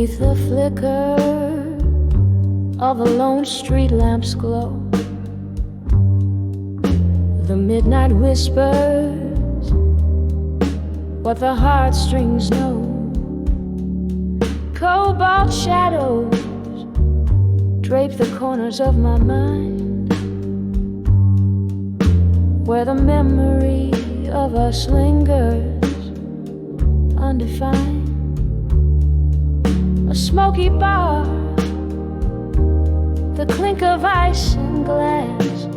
Beneath the flicker of a lone street lamp's glow, the midnight whispers what the heartstrings know. Cobalt shadows drape the corners of my mind, where the memory of us lingers undefined. A smoky bar, the clink of ice and glass,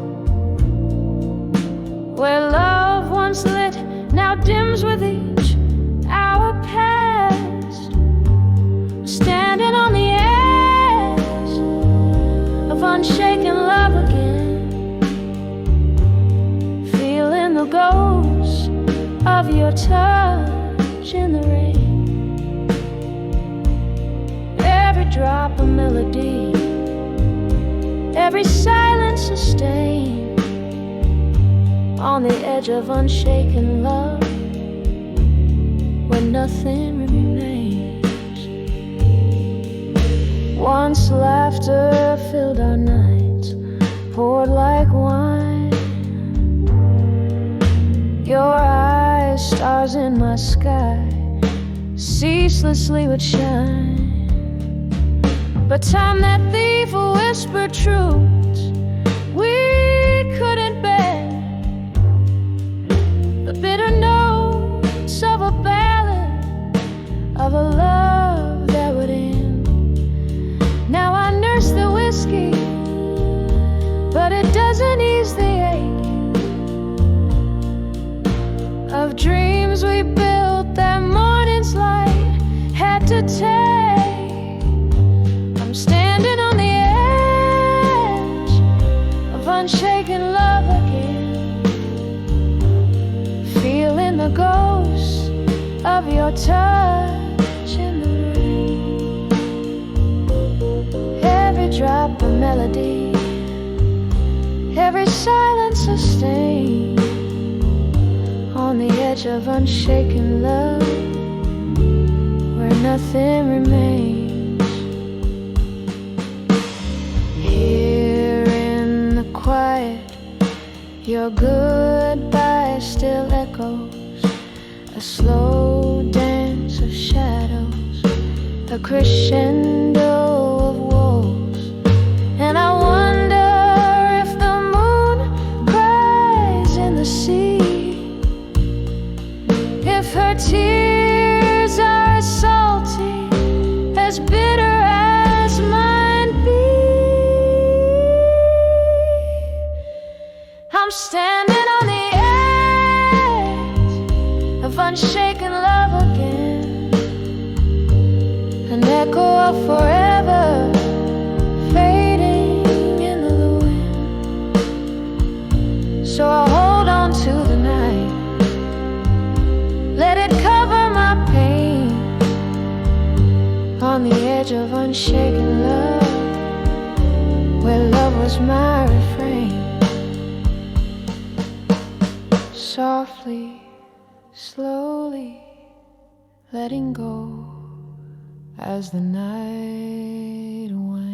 where love once lit now dims with each hour past. Standing on the edge of unshaken love again, feeling the ghost of your touch in the rain. Every drop a melody, every silence sustained, on the edge of unshaken love, where nothing remains. Once laughter filled our nights, poured like wine. Your eyes, stars in my sky, ceaselessly would shine. But time, that thief, whispered truths we couldn't bear, the bitter notes of a ballad, of a love that would end. Now I nurse the whiskey, but it doesn't ease the ache of dreams we built that morning's light had to take. I'm standing on the edge of unshaken love again, feeling the ghost of your touch in the rain. Every drop a melody, every silence sustained, on the edge of unshaken love, where nothing remains. Here in the quiet, your goodbye still echoes, a slow dance of shadows, a crescendo of woes. And I wonder if the moon cries in the sea, if her tears are as salty, as bitter as mine be. I'm standing on the edge of unshaken love again, an echo of forever fading into the wind. So I'll hold on to the night, let it cover my pain, on the edge of unshaken love, where love was my refrain. Softly, slowly letting go as the night wanes.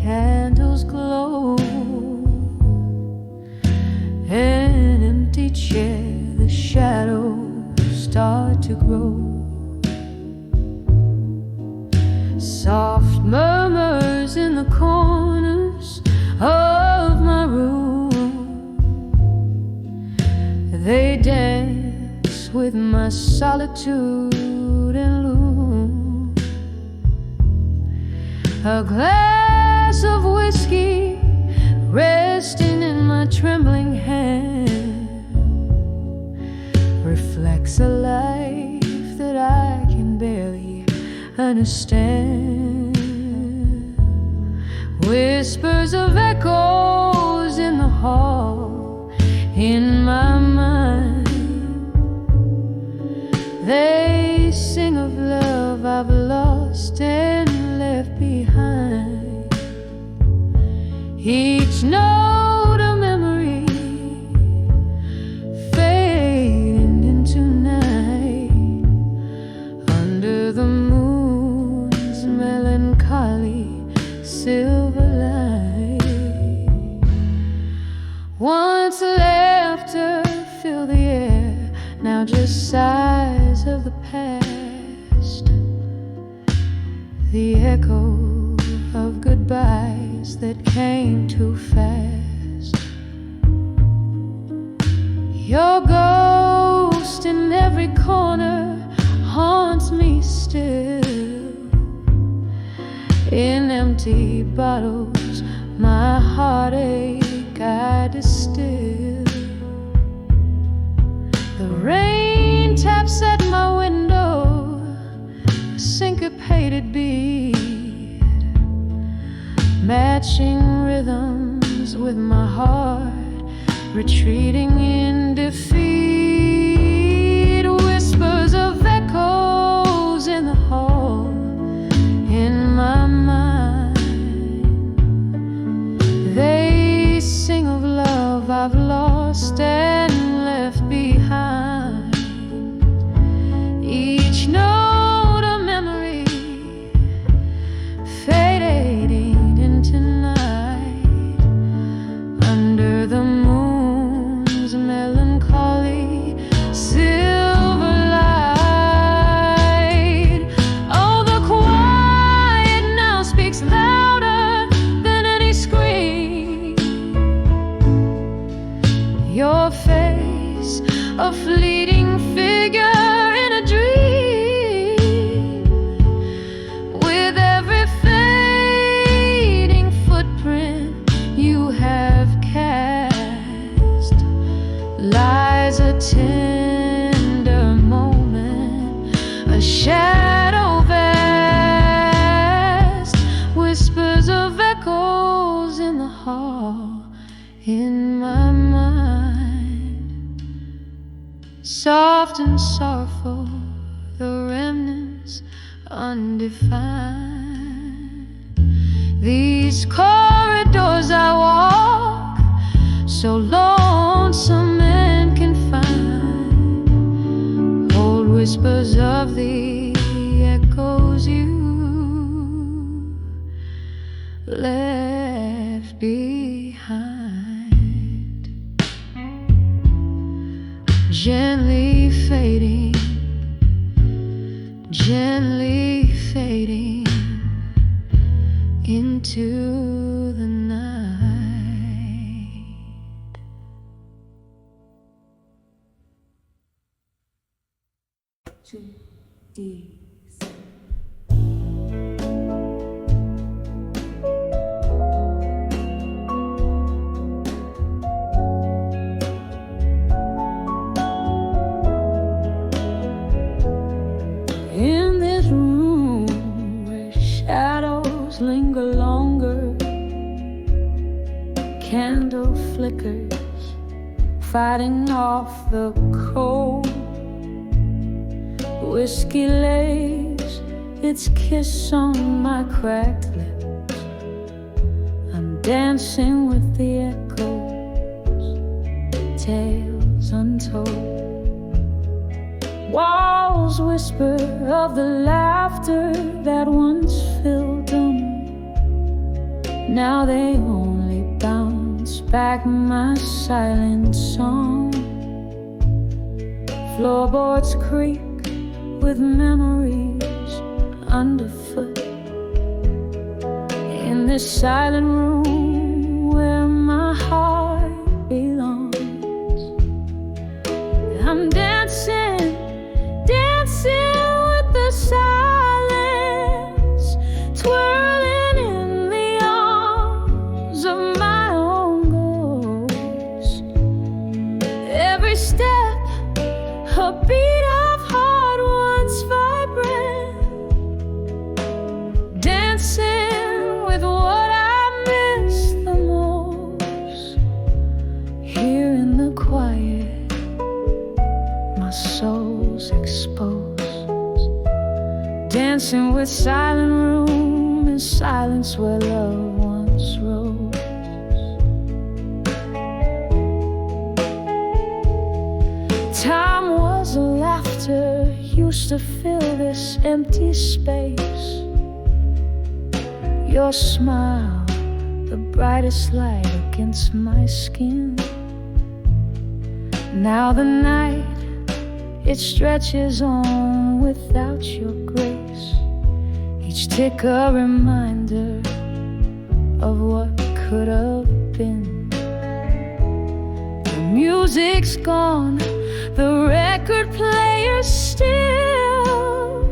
Candles glow, an empty chair, the shadows start to grow. Soft murmurs in the corners of my room, they dance with my solitude and loom. A glass of whiskey resting in my trembling hand reflects a life that I can barely understand. Whispers of echoes in the hall in my mind. They sing of love I've lost and left behind. Each note a memory fading into night under the moon's melancholy silver light. Once laughter filled the air, now just sighs of the past, the echo of goodbyes that came too fast. Your ghost in every corner haunts me still. In empty bottles my heartache I distill. The rain taps at my window, a syncopated beat, matching rhythms with my heart retreating in defeat. Whispers of echoes in the hall in my mind. They sing of love I've lost and left behind. Each note a memory fading into night under the moon's melancholy silver light. Oh, the quiet now speaks louder than any scream. Your face, a fleeting figure in a dream. With every fading footprint you have cast lies a tender moment, a shadow vast. Whispers of echoes in the hall in my mind. Soft and sorrowful, the remnants undefined. These corridors I walk, so lonesome and confined, hold whispers of the echoes you left behind. Gently fading, gently fading into the night. Two, D. In this room where shadows linger longer, candle flickers fighting off the cold. Whiskey lays its kiss on my cracked lips. I'm dancing with the echoes, tales untold. Walls whisper of the laughter that once filled them. Now they only bounce back my silent song. Floorboards creak with memories underfoot. In this silent room where my heart belongs, I'm dancing, dancing with the silence, twirling dancing with silent room and silence where love once rose. Time was laughter, used to fill this empty space. Your smile, the brightest light against my skin. Now the night, it stretches on without your grace. Each tick a reminder of what could have been. The music's gone, the record player's still,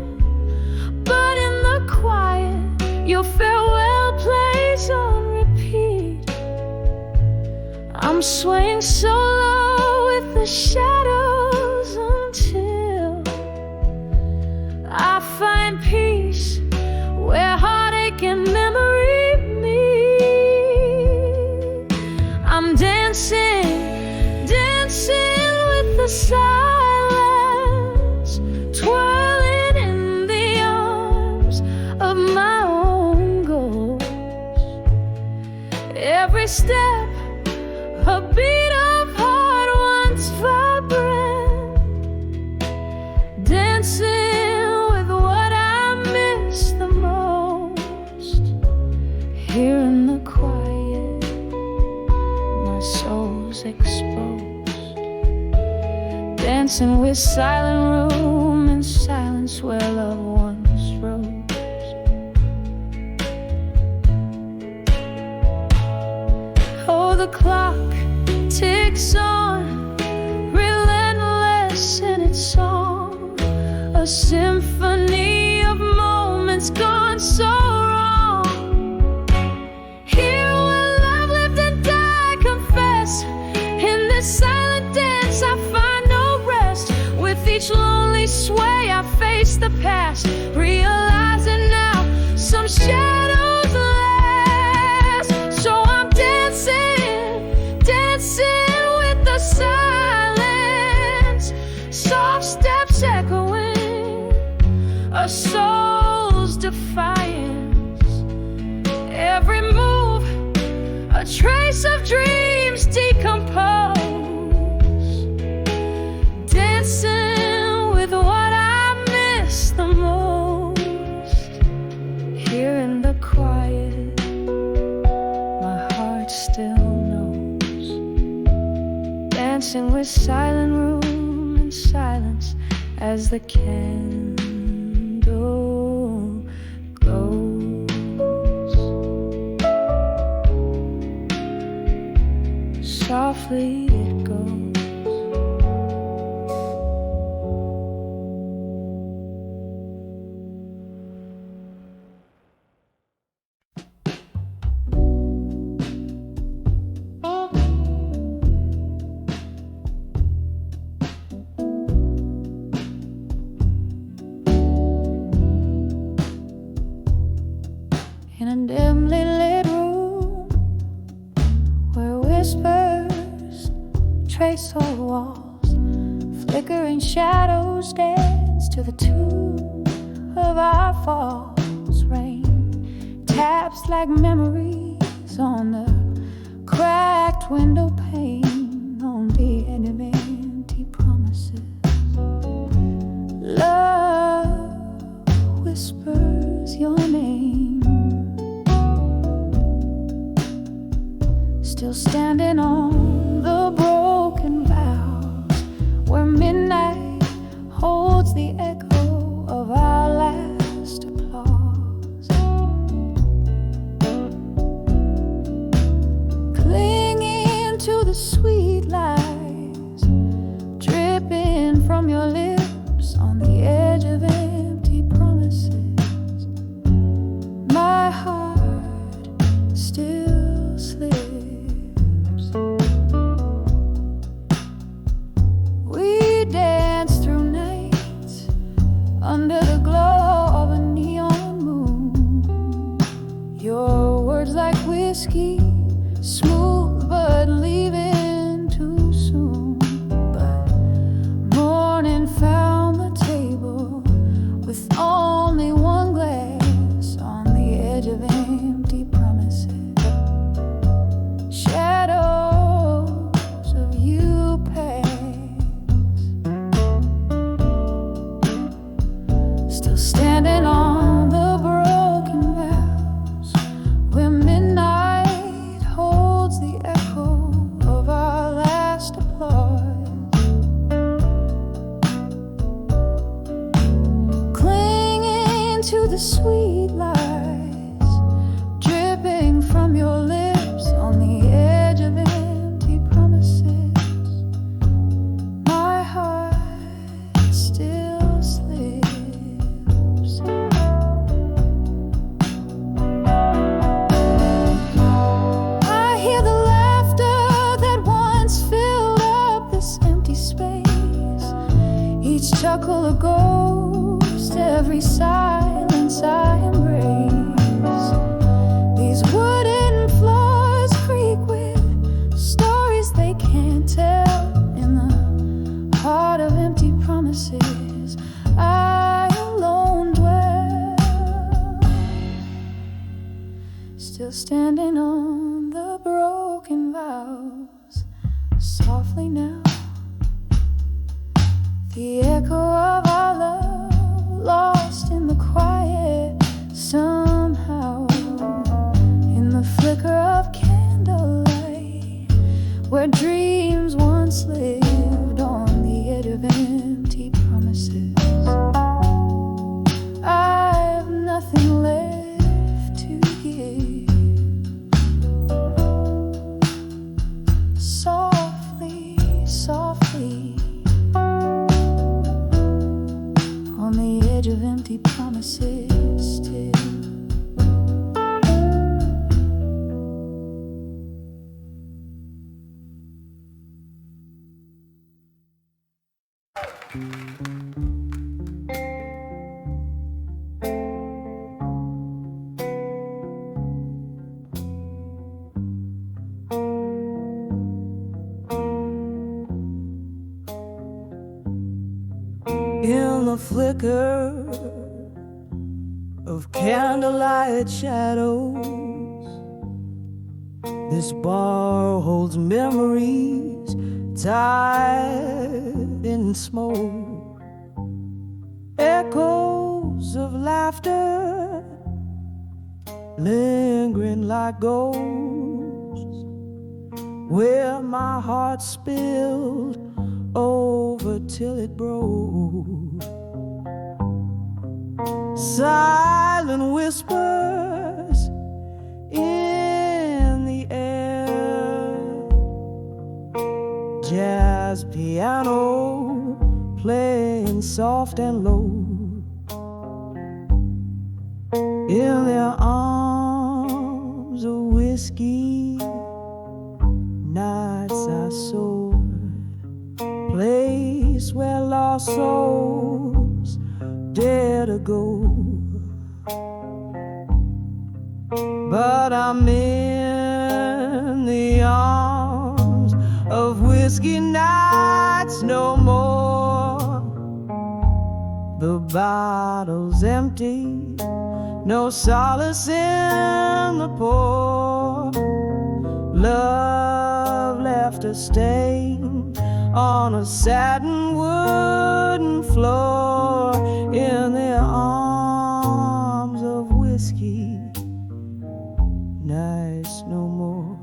but in the quiet, your farewell plays on repeat. I'm swaying so low with the shadows until I find peace where heartache and memory meet. I'm dancing, dancing with the silence, twirling in the arms of my own ghost. Every step, a beat of heart once vibrant, dancing with what I miss the most. Here in the quiet, my soul's exposed, dancing with silent room and silence where love once rose. Oh, the clock ticks on, relentless in its song, a symphony of moments gone so wrong. Here where love lived and died, confess, in this silent dance I find no rest. With each lonely sway I face the past, realizing now some shadows last. So I'm dancing, dancing with the silence, soft steps echoing a soul's defiance. Every move, a trace of dreams decompose, dancing with what I miss the most. Here in the quiet, my heart still knows, dancing with silent room and silence as the candle glows. Softly it goes. In a dimly lit room where whispers trace all walls, flickering shadows dance to the tune of our falls. Rain taps like memories on the cracked window pane, on the end of empty promises. Love whispers your name, still standing on the broken vows, where midnight holds the echo of our last applause. Clinging to the sweet lies dripping from your lips on the edge of empty promises. My heart still slips. We dance through nights under the glow of a neon moon. Your words like whiskey, smooth but leaving too soon. But morning found the table with only one glass to the sweet lies dripping from your lips on the edge of empty promises. My heart still slips. I hear the laughter that once filled up this empty space, each chuckle a ghost, every silence I embrace. These wooden floors creak with stories they can't tell. In the heart of empty promises, I alone dwell, still standing on the broken vows. Softly now, the echo of our love lost in the quiet somehow, in the flicker of candlelight, where dreams once lived on the edge of empty promises. I have nothing left to give. Softly, softly, on the edge of empty promises still. In the flicker of candlelight shadows, this bar holds memories tied in smoke, echoes of laughter lingering like ghosts, where my heart spilled over till it broke. Silent whispers in the air, jazz piano playing soft and low. In their arms of whiskey, nights I soar, place where lost souls dare to go. But I'm in the arms of whiskey nights no more. The bottle's empty, no solace in the pour. Love left a stain on a satin wooden floor. In their arms of whiskey, nights no more.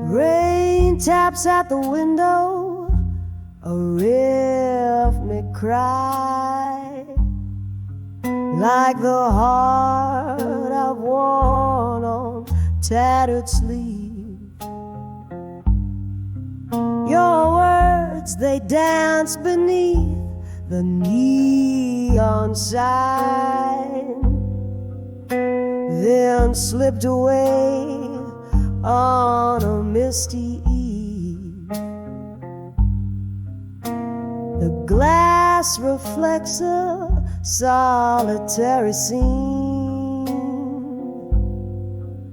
Rain taps at the window, a rhythmic cry, like the heart I've worn on tattered sleeve. Your words, they dance beneath the neon sign, then slipped away on a misty eve. The glass reflects a solitary scene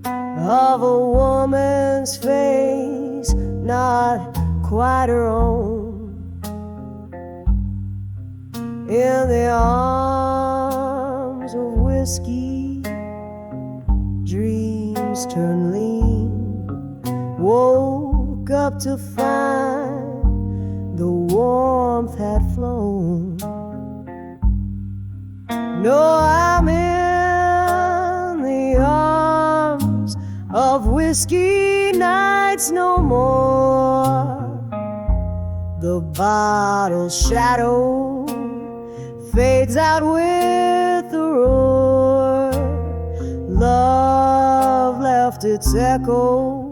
of a woman's face, not quite her own. in the arms of whiskey. Dreams turn lean, woke up to find the warmth had flown. No, I'm in the arms of whiskey nights no more. The bottle's shadow fades out with the roar. Love left its echo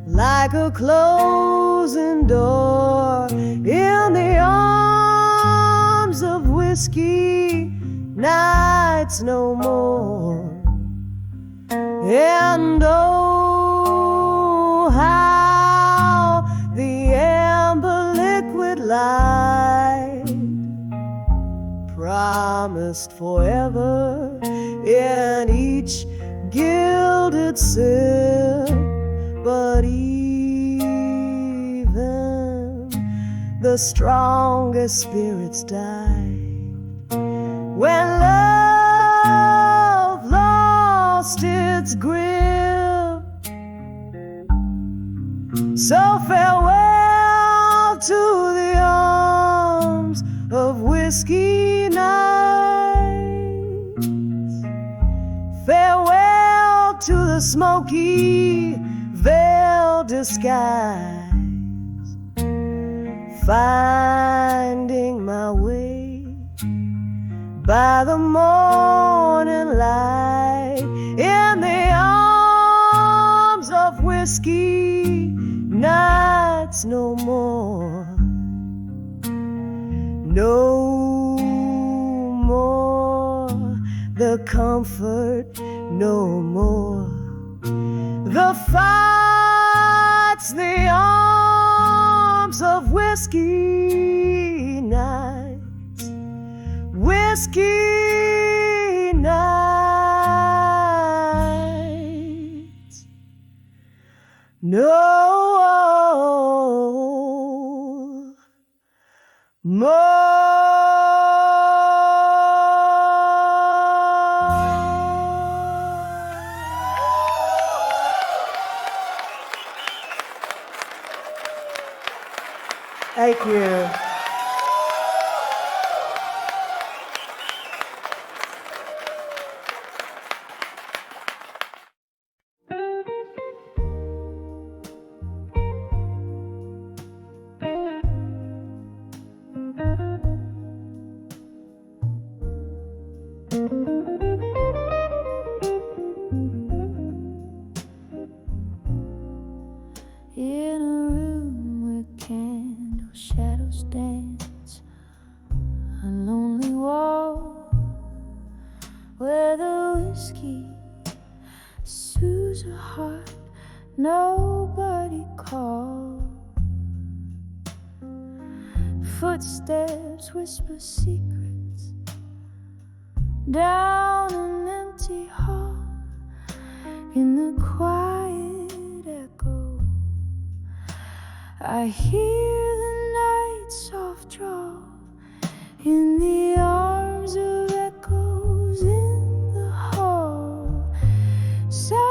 like a closing door in the arms of whiskey nights no more. And oh, how the amber liquid light promised forever in each gilded sip, but even the strongest spirits died when love lost its grip. So farewell to the arms of whiskey nights. Farewell to the smoky veiled disguise. Finding my way by the morning light in the arms of whiskey nights no more. No more the comfort, no more the fights, the arms of whiskey nights, whiskey nights. No more. Thank you. In a room where candle shadows dance, a lonely wall where the whiskey soothes a heart nobody called. Footsteps whisper secrets down an empty hall in the quiet echo. I hear the night soft draw in the arms of echoes in the hall. Silence,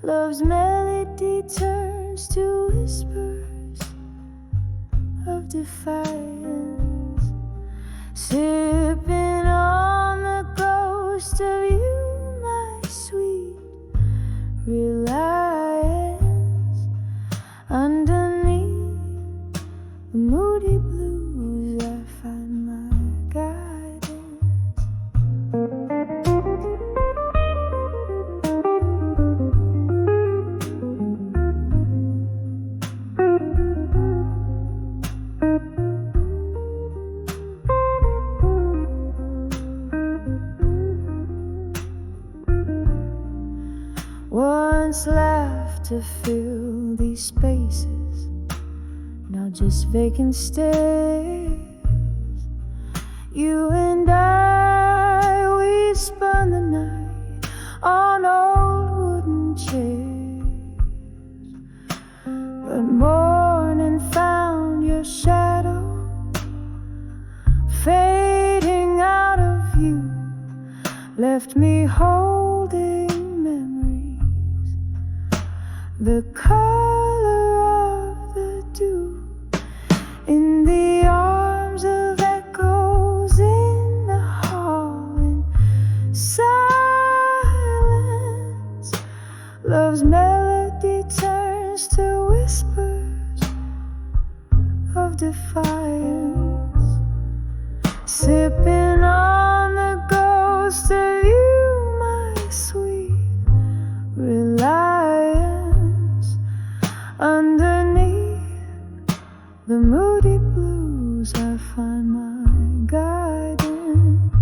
love's melody turns to whispers of defiance, sipping on the ghost of you, my sweet reliance. Underneath the moody blues, I find my guidance. Once left to fill these spaces, now just vacant stares. You and I, we spun the night on old wooden chairs, but morning found your shadow fading out of view, left me holding memories, the color of the dew, in the arms of echoes in the hall, in silence. Love's melody turns to whispers of defiance, sipping on the ghost of you, my sweet reliance. Underneath the moody blues, I find my guidance.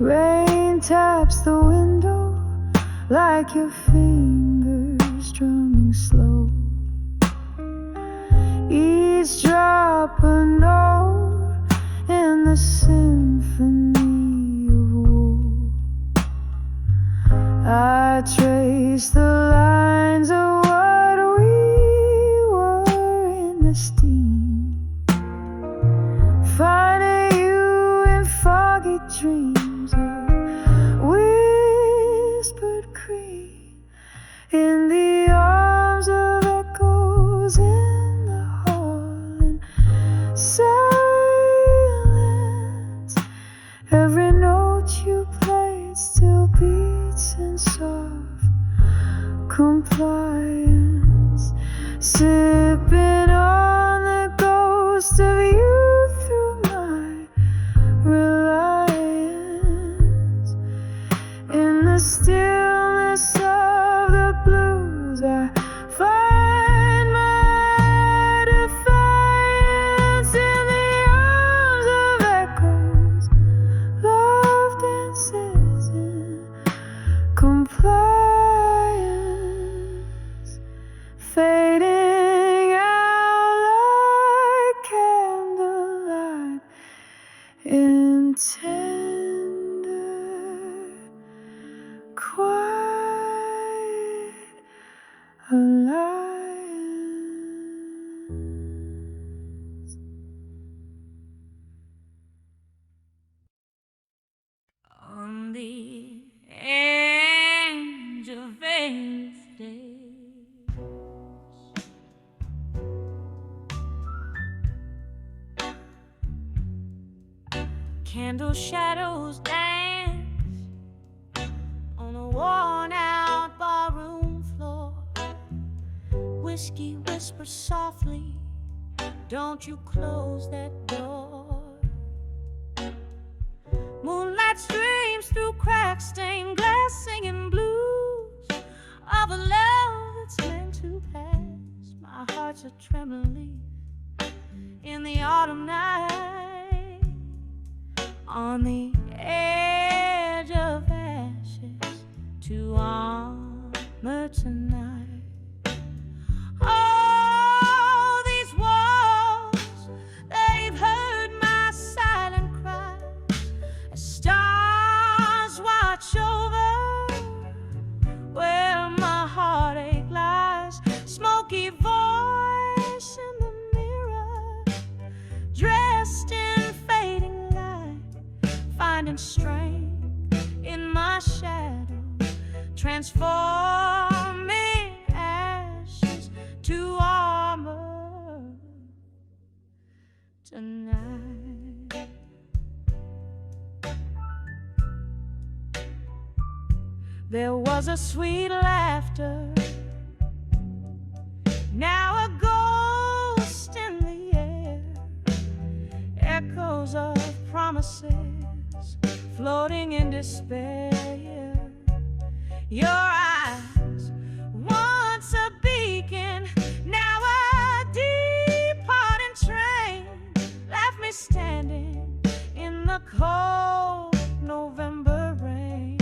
Rain taps the window like your fingers drumming slow. Eavesdrop a note in the symphony of woe. I trace the lines of what we were in the steam, finding you in foggy dreams of whispered cream, in the arms of echoes in the hall, in silence. Every note you played still beats in soft compliance, sipping on the ghost of you through my reliance. In the stillness of the blues, I find my defiance, in the arms of echoes. Love dances in compliance, fading out like candlelight in tender, quiet alliance. On the edge of various days, candle shadows dance on a worn-out barroom floor. Whiskey whispers softly, don't you close that door. Moonlight streams through cracks, stained glass, singing blues of a love that's meant to pass. My heart's a trembling leaf in the autumn night, on the edge of ashes to armor tonight. Oh, these walls, they've heard my silent cry. Stars watch over where my heartache lies. Smoky voice in the mirror, dressed in fading light, finding strength in my shadow, transforming ashes to armor tonight. There was a sweet laughter, now a ghost in the air, echoes of promises floating in despair. Your eyes, once a beacon, now a departing train, left me standing in the cold November rain.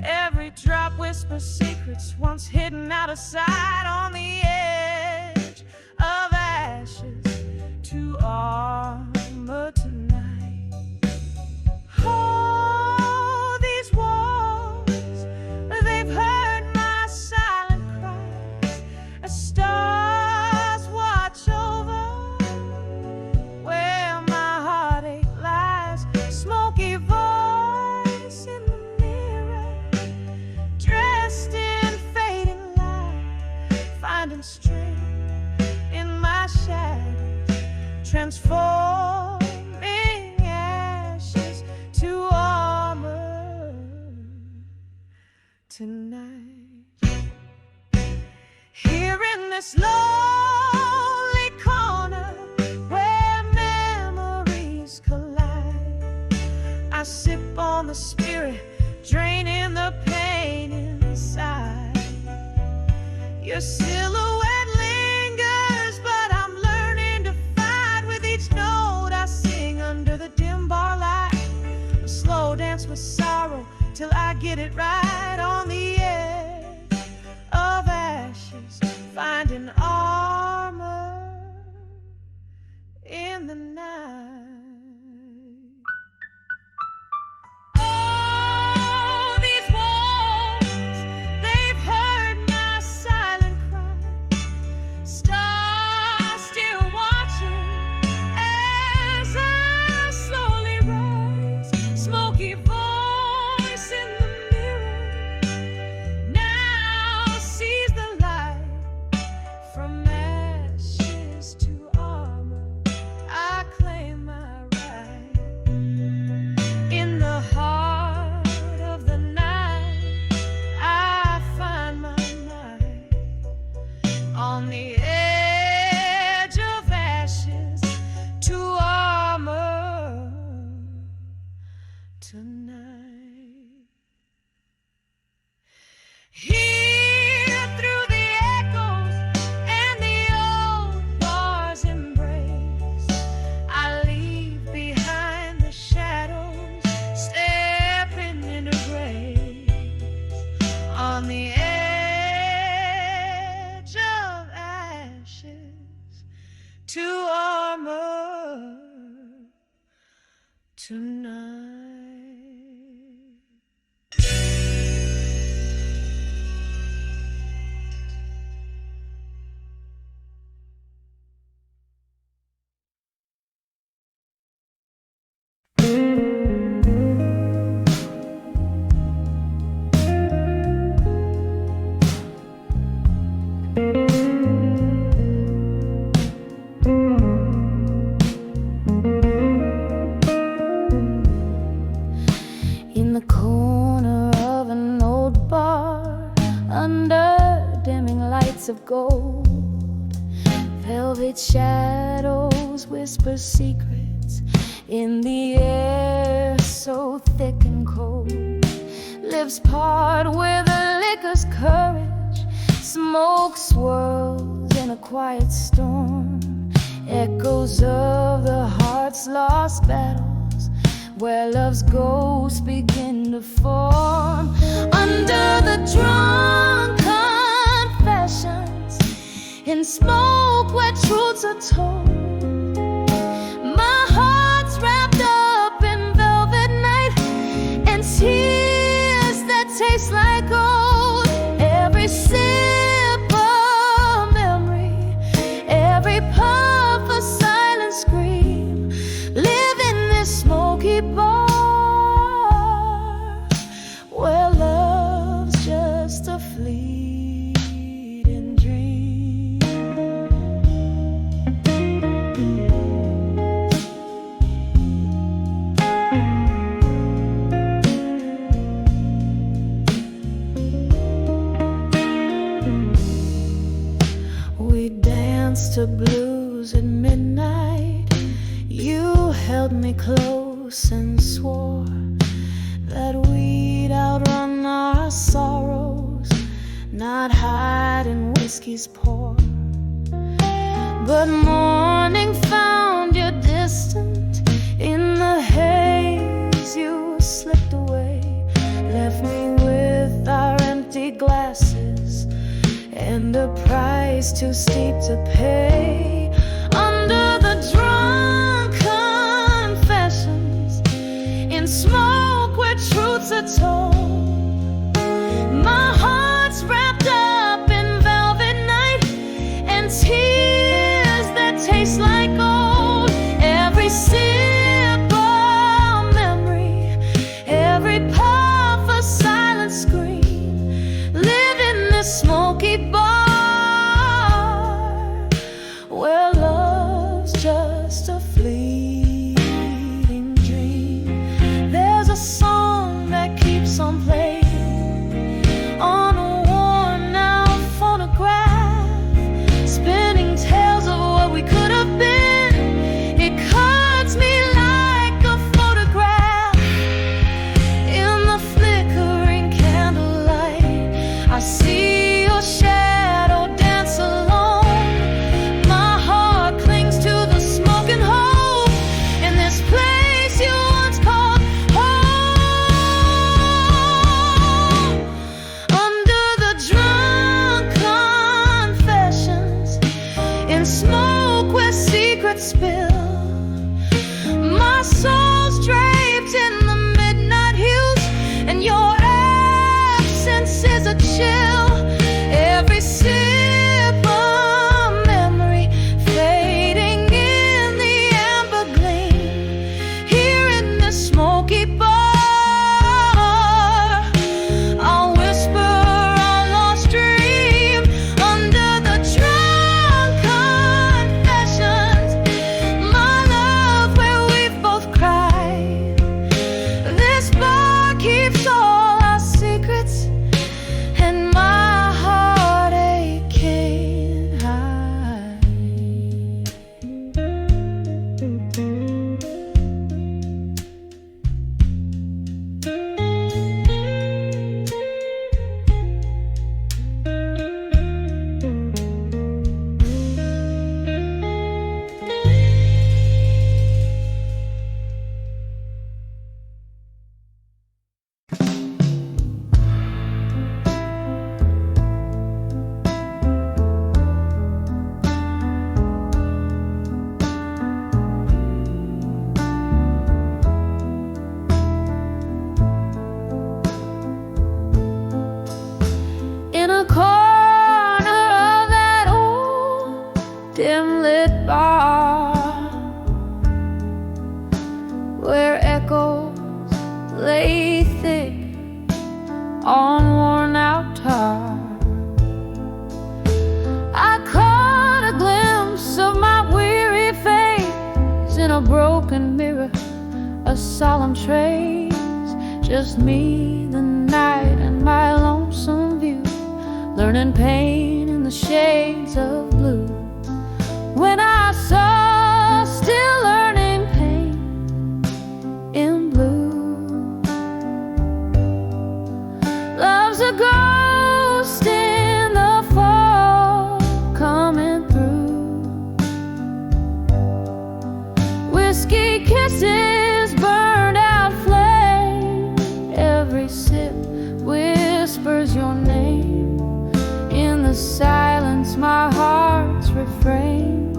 Every drop whispers secrets once hidden out of sight, on the edge of ashes to armor tonight. Oh, these walls, they've heard my silent cries. Stars watch over finding strength in my shadows, transforming ashes to armor tonight. Here in this lonely corner where memories collide, I sip on the spirit, draining the pain inside. Your silhouette lingers, but I'm learning to fight with each note I sing under the dim bar light. A slow dance with sorrow till I get it right on the edge of ashes, finding armor in the night. On the edge of ashes to armor tonight. Here through the echoes and the old bar's embrace, I leave behind the shadows, stepping into grace. On the to armor tonight. Of gold, velvet shadows whisper secrets in the air so thick and cold. Lips part with a liquor's courage, smoke swirls in a quiet storm, echoes of the heart's lost battles where love's ghosts begin to form. Under the drunk confessions, in smoke where truths are told, my heart's wrapped up in velvet night and tears that taste like gold. Every sip of memory, every puff a silent scream, live in this smoky bar where love's just a fleeting dream. We danced to blues at midnight. You held me close and swore that we'd outrun our sorrows, not hide in whiskey's pour. But morning found you distant in the haze. You slipped away, left me with our empty glasses and a price too steep to pay. Under the drunk confessions, in smoke where truths are told, my heart's wrapped up in velvet night and tears that taste like gold. Every sip of memory, every puff a silent scream, live in this smoky bar and smoke where secrets spill. My soul's draped in the midnight hues, and your absence is a chill. Every sip of memory fading in the amber gleam. Here in the smoky bar, I'll whisper a lost dream under the drunk confessions. My love, where we've both cried. This bar keeps all our secrets, and my heartache can't hide. In a corner of that old dim-lit bar, where echoes lay thick on worn-out tar, I caught a glimpse of my weary face in a broken mirror, a solemn trace. Just me, the night, and my lonesome view, learning pain in the shades of blue. When I saw still learning pain in blue. Love's a ghost in the fall coming through. Whiskey kisses, burned out flame. Every sip whispers your name. In the silence, my heart's refrain.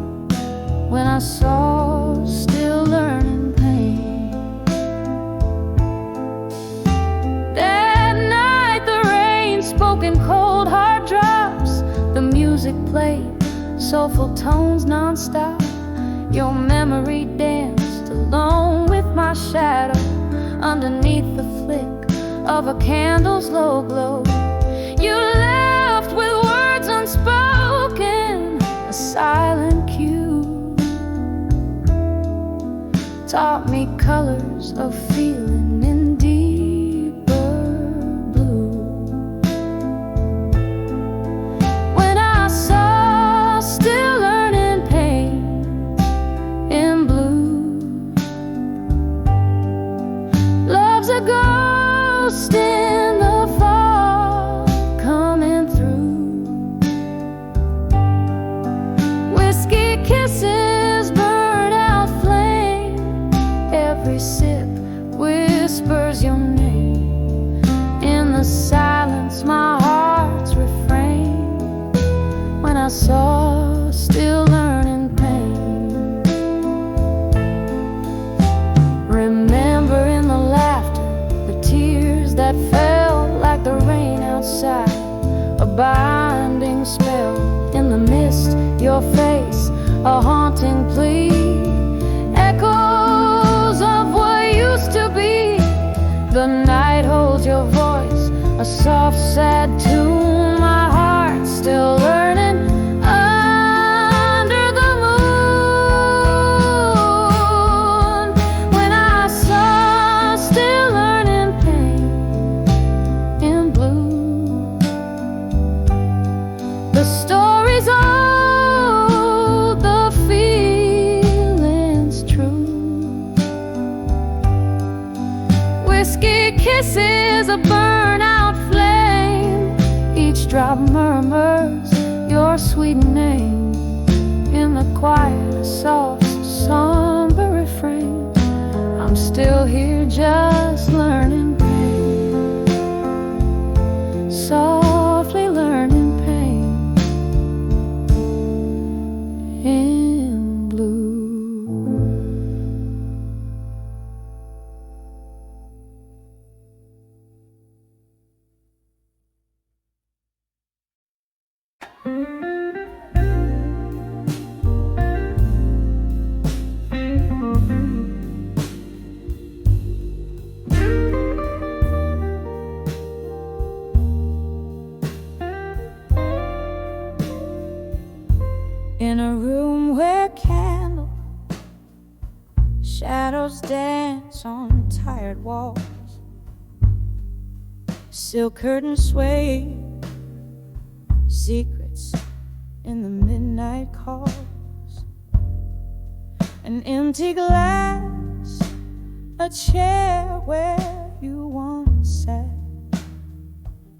When I saw still learning pain. That night the rain spoke in cold hard drops. The music played soulful tones non-stop. Your memory danced alone with my shadow underneath the flick of a candle's low glow. You left with words unspoken, a silent cue. Taught me colors of feeling in deeper blue. When I saw still learning pain in blue. Love's a ghost in the fall coming through. Whiskey kisses, burn out flame. Every sip whispers your name. In the silence, my heart's refrain. When I saw still learning pain. Remembering the laughter, the tears that fell like the rain outside. A binding spell in the mist, your face, a haunting plea. Echoes of what used to be. The night holds your voice, a soft, sad tune. My heart still learning under the moon. When I saw still learning pain in blue. The story's old, the feeling's true. Whiskey kisses, a burnout flame. Each drop murmurs your sweet name. In the quiet, a soft, somber refrain. I'm still here just learning pain. Softly learning pain in a room where candle shadows dance on tired walls, silk curtains sway, secrets in the midnight calls, an empty glass, a chair where you once sat.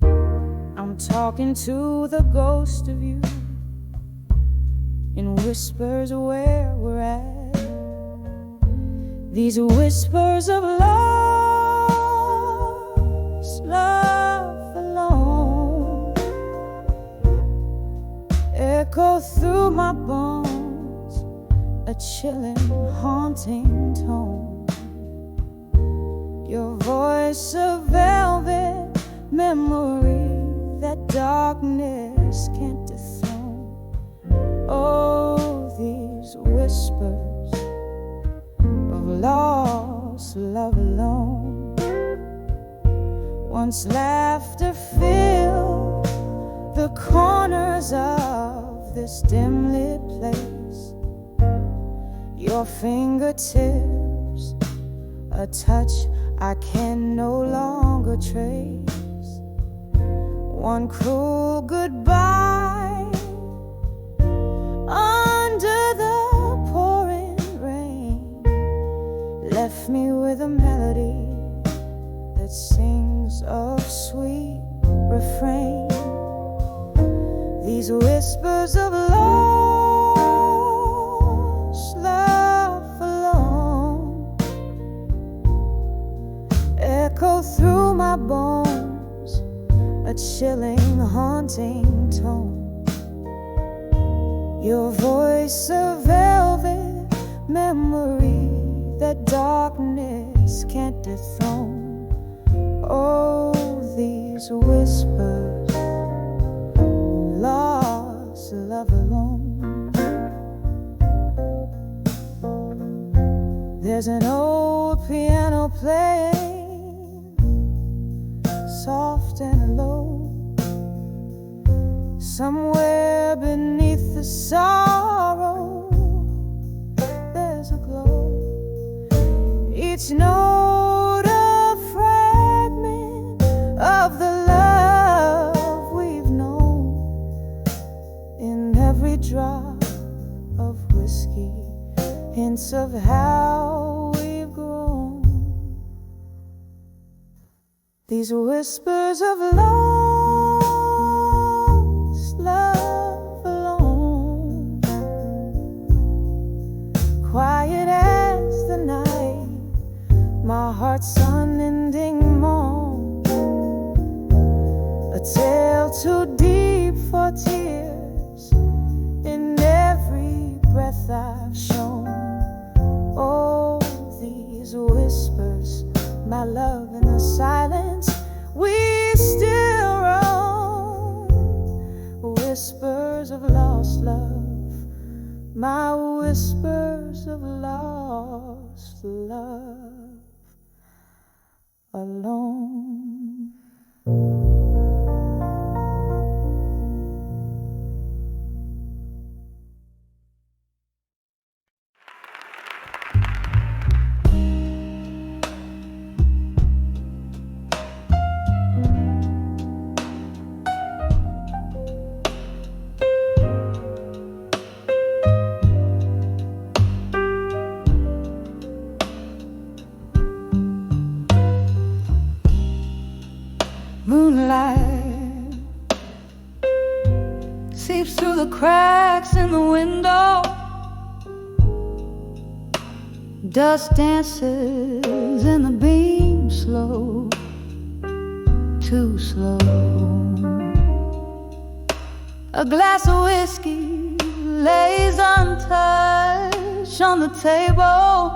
I'm talking to the ghost of you in whispers where we're at. These whispers of lost love alone echo through my bones, a chilling, haunting tone. Your voice a velvet memory that darkness can't dethrone. Oh, these whispers of lost love alone. Once laughter filled the corners of this dim lit place. Your fingertips, a touch I can no longer trace. One cruel goodbye under the pouring rain left me with a melody that sings a sweet refrain. These whispers of lost love alone echo through my bones, a chilling, haunting tone. Your voice a velvet memory that darkness can't dethrone. Oh, these whispers, lost love alone. There's an old piano playing, soft and low, somewhere beneath the sorrow. There's a glow. Each note a fragment of the love we've known. In every drop of whiskey, hints of how we've grown. These whispers of lost love alone, quiet as the night, my heart's unending moan, a tale too deep for tears in every breath I've shown. Oh, these whispers, my love, in the silence we still roam. Whispers of lost love, my whispers of lost love alone. Moonlight seeps through the cracks in the window. Dust dances in the beam, slow, too slow. A glass of whiskey lays untouched on the table.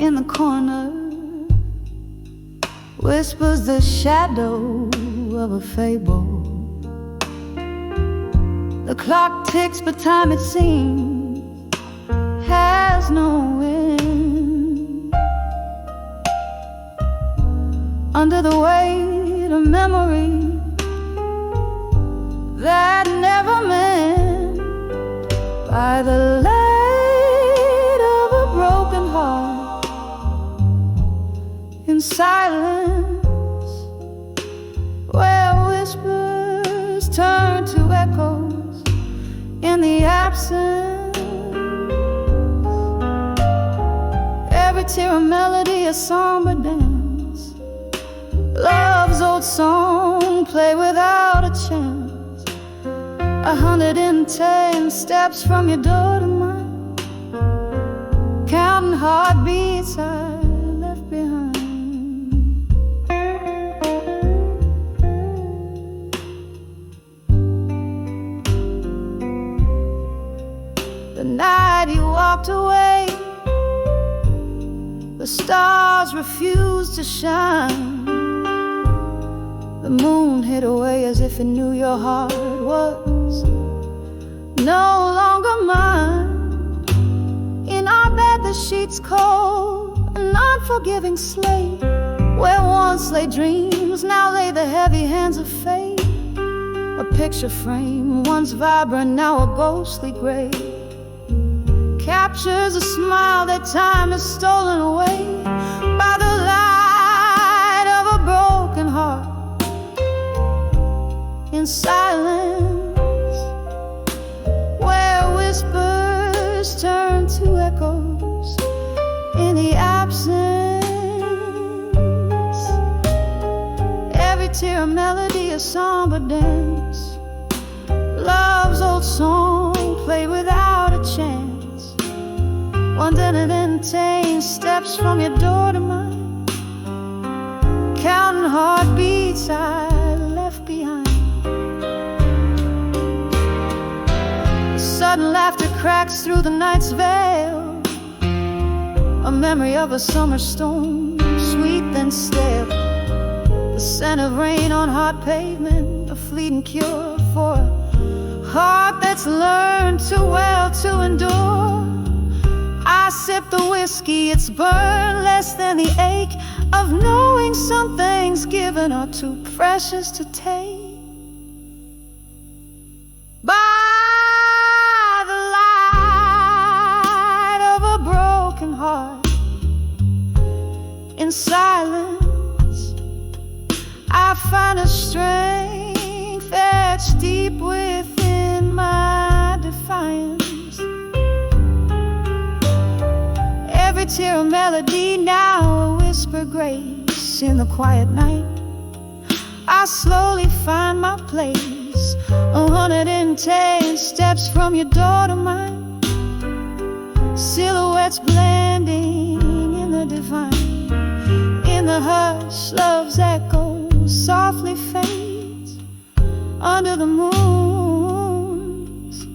In the corner whispers the shadow of a fable. The clock ticks, but time, it seems, has no end. Under the weight of memory that never meant absence. Every tear a melody, a somber dance. Love's old song, play without a chance. 110 steps from your door to mine, counting heartbeats I left behind. The night you walked away, the stars refused to shine. The moon hid away as if it knew your heart was no longer mine. In our bed the sheets cold, an unforgiving slate. Where once lay dreams, now lay the heavy hands of fate. A picture frame, once vibrant, now a ghostly gray, captures a smile that time has stolen away by the light of a broken heart. In silence, where whispers turn to echoes, in the absence, every tear a melody, a somber dance. Love's old song, played without a chance. 110 steps from your door to mine, counting heartbeats I left behind. Sudden laughter cracks through the night's veil, a memory of a summer storm, sweet then stale. The scent of rain on hot pavement, a fleeting cure for a heart that's learned too well to endure. I sip the whiskey, it's burned less than the ache of knowing some things given are too precious to take. By the light of a broken heart, in silence, I find a strength etched deep within my defiance. Every tear a melody, now a whisper grace. In the quiet night, I slowly find my place. 110 steps from your door to mine, silhouettes blending in the divine. In the hush, love's echo softly fades under the moon's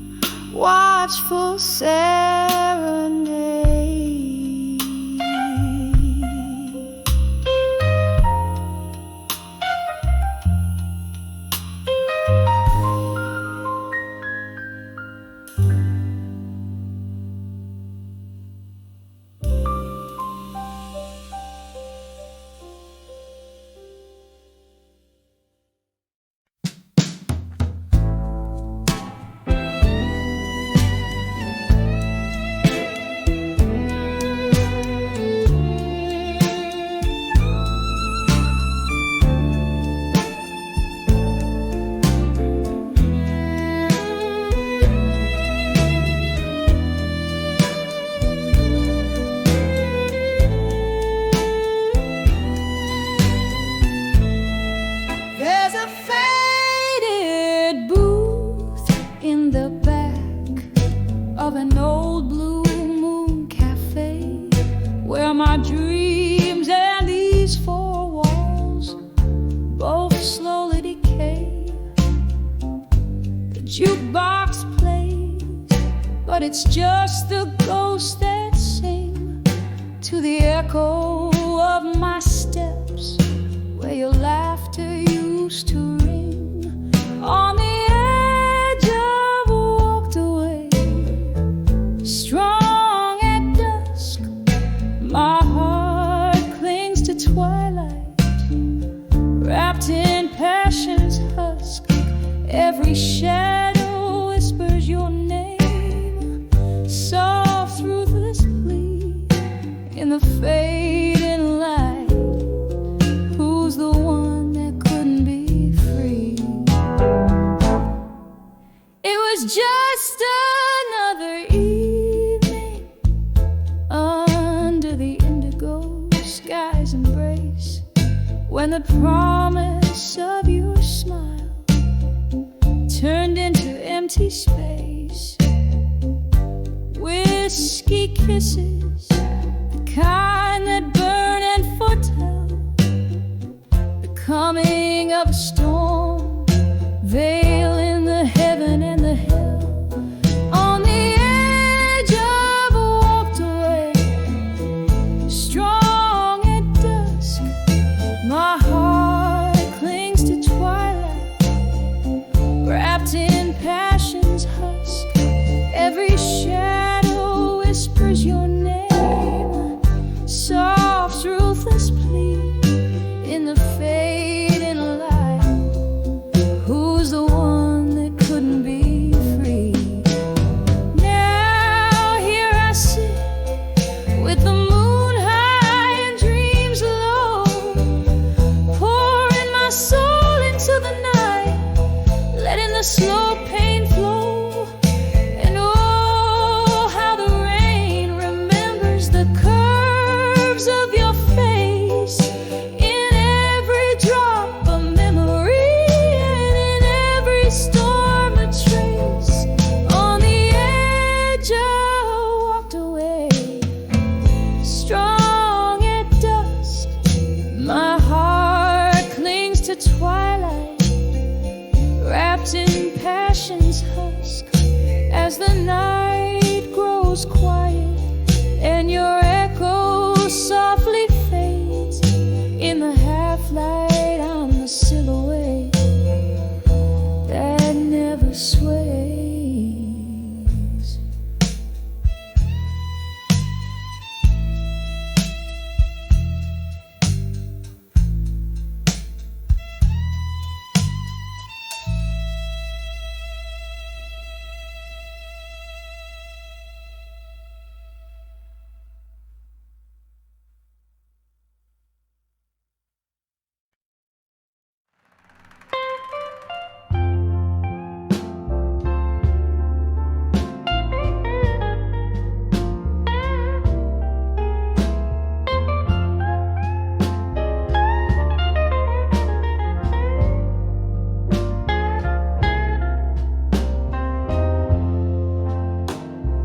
watchful serenade. It's just the ghosts that sing to the echo of my steps, where your laughter used to ring. On the edge of walked away, strong at dusk. My heart clings to twilight, wrapped in passion's husk. Every shadow whispers your name, soft ruthless plea in the fading light. Who's the one that couldn't be free? just another evening under the indigo sky's embrace, when the promise of your smile turned into empty space. Whiskey kisses, the kind that burn and foretell the coming of a storm, veiling the heaven and the hell. On the edge of a walked away, strong at dusk, my heart clings to twilight, wrapped in passion's husk. Every shadow whispers your name, soft, ruthless plea in the fading light. Who's the one that couldn't be free? Now here I sit with the moon high and dreams low, pouring my soul into the night, letting the slow pain flow. And oh, how the rain remembers the curves of your face in every drop of memory and in every storm a trace. On the edge I walked away, strong at dusk, my heart clings to twilight, wrapped in passion's husk. As the night grows quiet and your echo softly fades, in the half-light I'm the silhouette that never sways.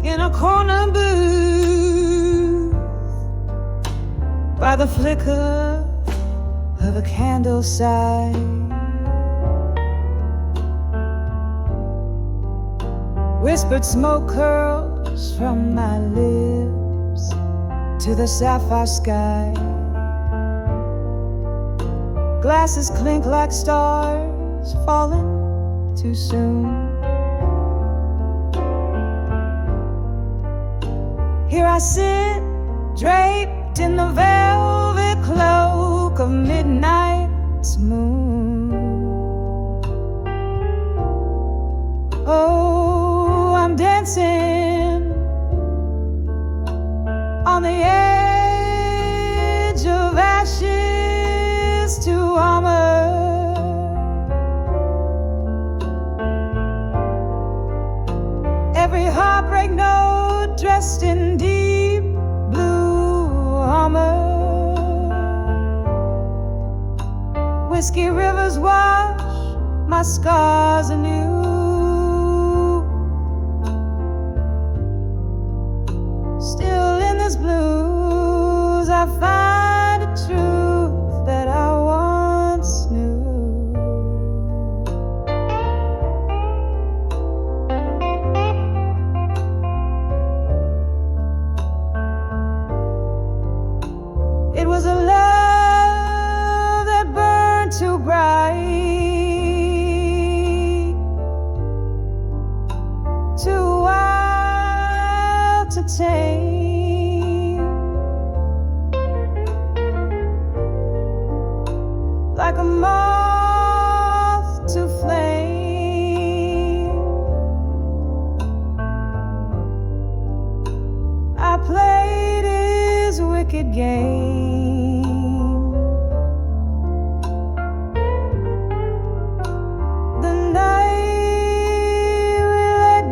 In a corner booth by the flicker of a candle side, whispered smoke curls from my lips to the sapphire sky. Glasses clink like stars falling too soon. Here I sit, draped in the velvet cloak of midnight's moon. Oh, I'm dancing on the edge of ashes to armor. Every heartbreak note dressed in deep blue armor. Whiskey rivers wash my scars anew. Still in this blues I find a truth that I once knew. It was a love that burned too bright, too wild to tame, like a moth to flame. I played his wicked game. The night we let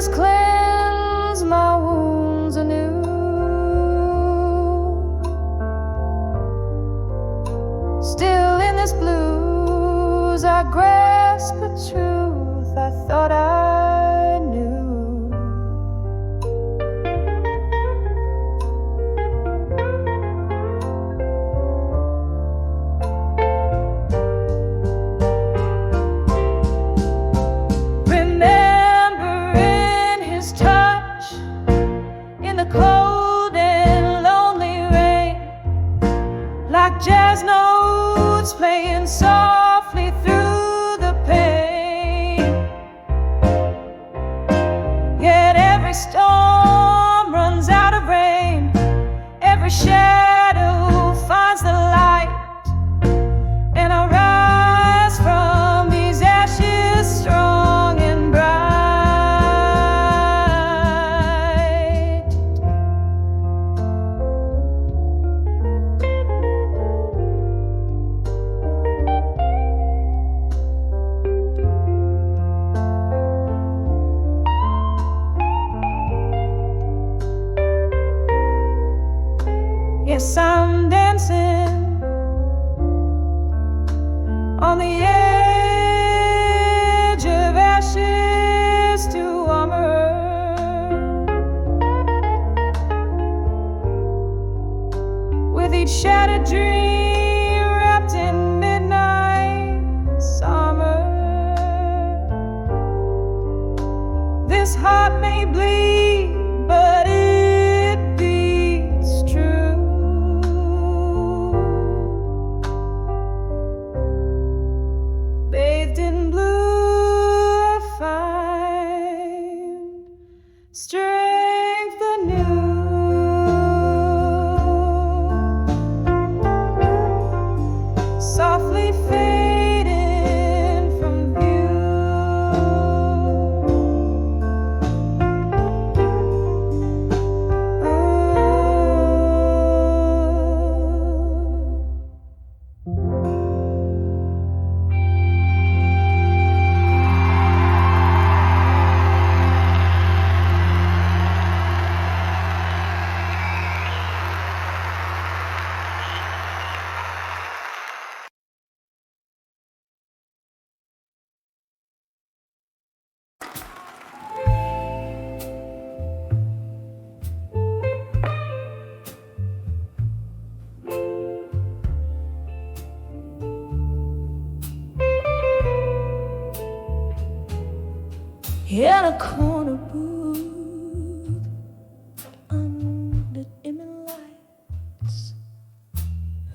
must cleanse my wounds anew. Still in this blues I grasp a truth I thought I knew. Remembering his touch in the cold and lonely rain, like jazz notes playing softly through the pain. Yet every storm runs out of rain, every shadow finds the light, and I rise from these ashes strong and bright. Yes, I'm dancing on the edge of ashes to armor. With each shattered dream wrapped in midnight's armor. This heart may bleed, but it beats true. Bathed in blue, I find strength anew. Softly fading from view. In a corner booth under dim lights,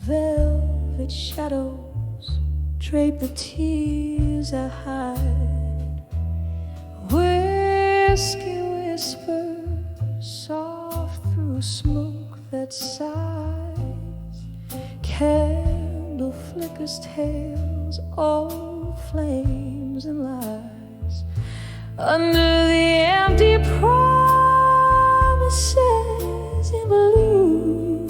velvet shadows drape the tears I hide. Whiskey whispers soft through smoke that sighs. Candle flickers tales, old flames and lies. Under the empty promises in blue,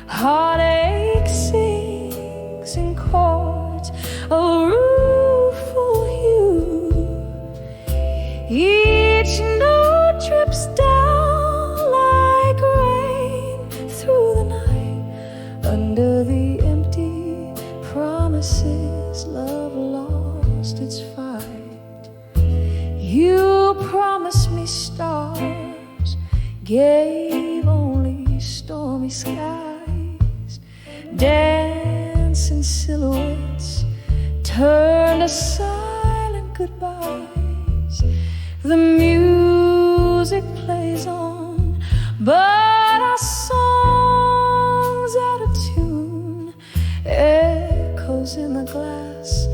heartache sings in chords of rueful hue. Each note drips down like rain through the night. Under the empty promises, love lost its fight. You promised me stars, gave only stormy skies. Dancing silhouettes turn to silent goodbyes. The music plays on, but our song's out of tune. Echoes in the glass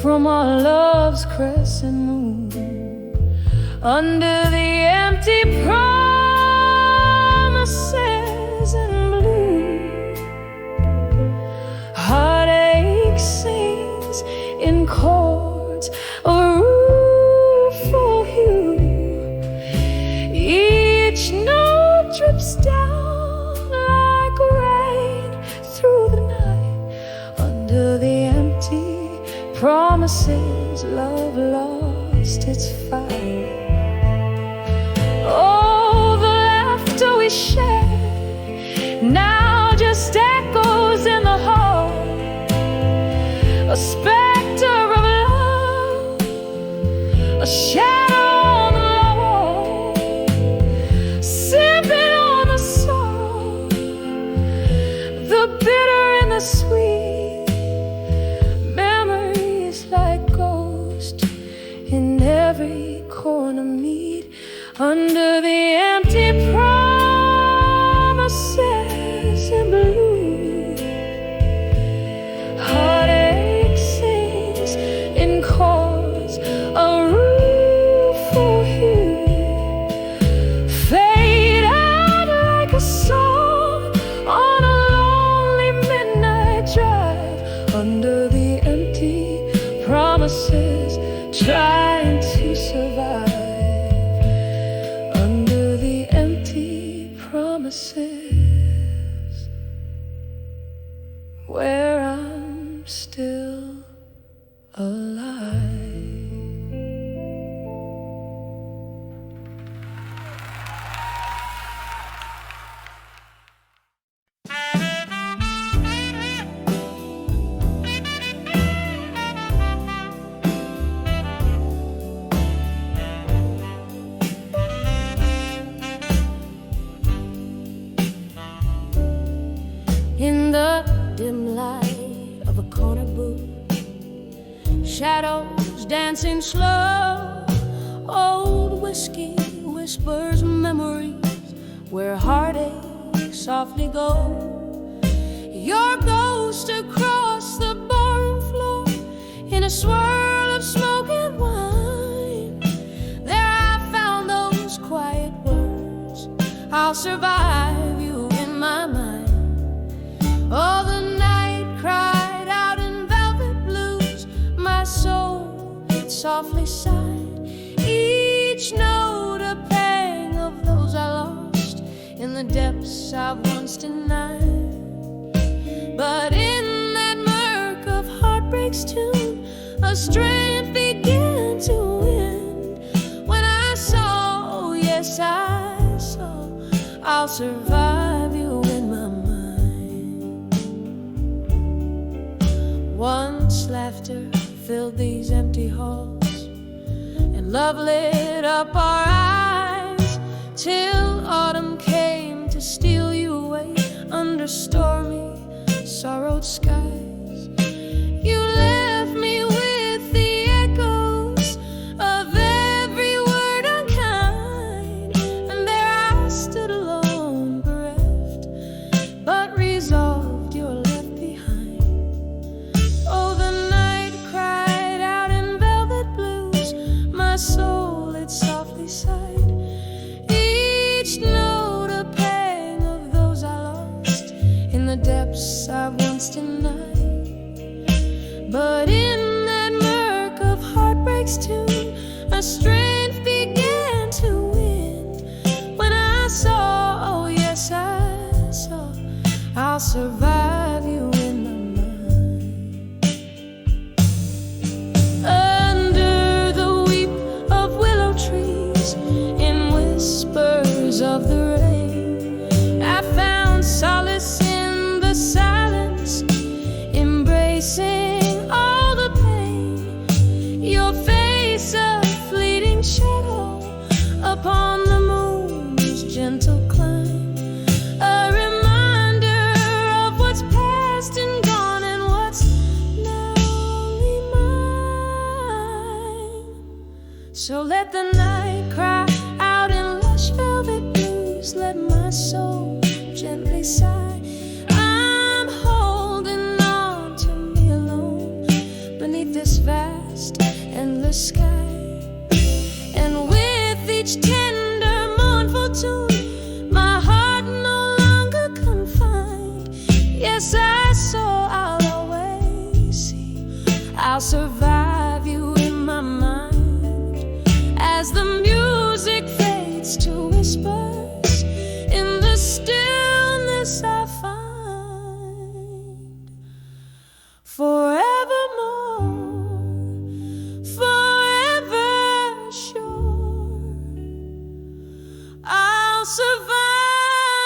from our love's crescent moon. Under the empty promises in blue, heartache sings in chords of rueful hue. Each note drips down like rain through the night. Under the empty promises, love lost its fight. shared, now just echoes in the hall. A specter of love, a shadow on the wall, sipping on the salt, the bitter and the sweet. Memories like ghosts in every corner meet under the empty promises in blue. Heartache sings in chords, a rueful hue. Fade out like a song on a lonely midnight drive under the empty promises, trying to survive. Promises where I'm still alive. In the dim light of a corner booth, shadows dancing slow, old whiskey whispers memories where heartache softly go. Your ghost across the barroom floor in a swirl of smoke and wine. There I found those quiet words, I'll survive you in my mind. Oh, the night cried out in velvet blues. My soul, it softly sighed, each note a pang of those I lost in the depths I've once denied. But in that murk of heartbreak's tune, a strength began to wind. When I saw, yes I saw, I'll survive you in my mind. Once laughter filled these empty halls, and love lit up our eyes, till autumn came to steal you away under stormy, sorrowed skies. You left me with the echoes of every word unkind, and there I stood alone, bereft, but resolved you're left behind. Oh, the night cried out in velvet blues. My soul, it softly sighed, each note a pang of those I lost in the depths I once denied. But in that murk of heartbreak's tune, a strength began to wind. When I saw, oh yes I saw, I'll survive you in my mind. Under the weep of willow trees, in whispers of the rain, I found solace in the silence, embracing all the pain. Your face a fleeting shadow upon the moon's gentle climb, a reminder of what's past and gone and what's now only mine. So let the night cry out in lush velvet blues, let my soul gently sigh. I'm holding on to me alone beneath this vast, endless sky. And with each tender, mournful tune, my heart no longer confined. Yes, I saw, I'll always see, I'll survive you in my mind. As the music fades to whispers, in the stillness I find forevermore, forever sure, I'll survive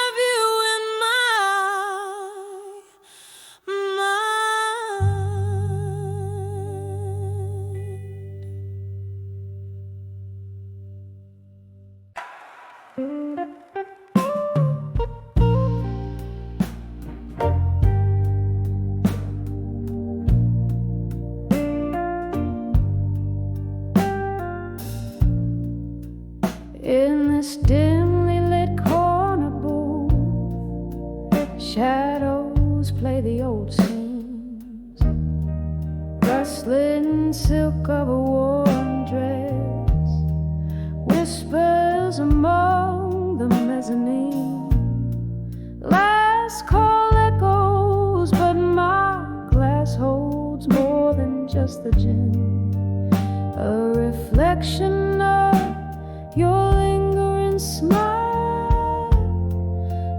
In this dimly lit corner booth, shadows play the old scenes, rustling silk of a worn dress, whispers among the mezzanine. Last call echoes, but my glass holds more than just the gin, a reflection of your lingering smile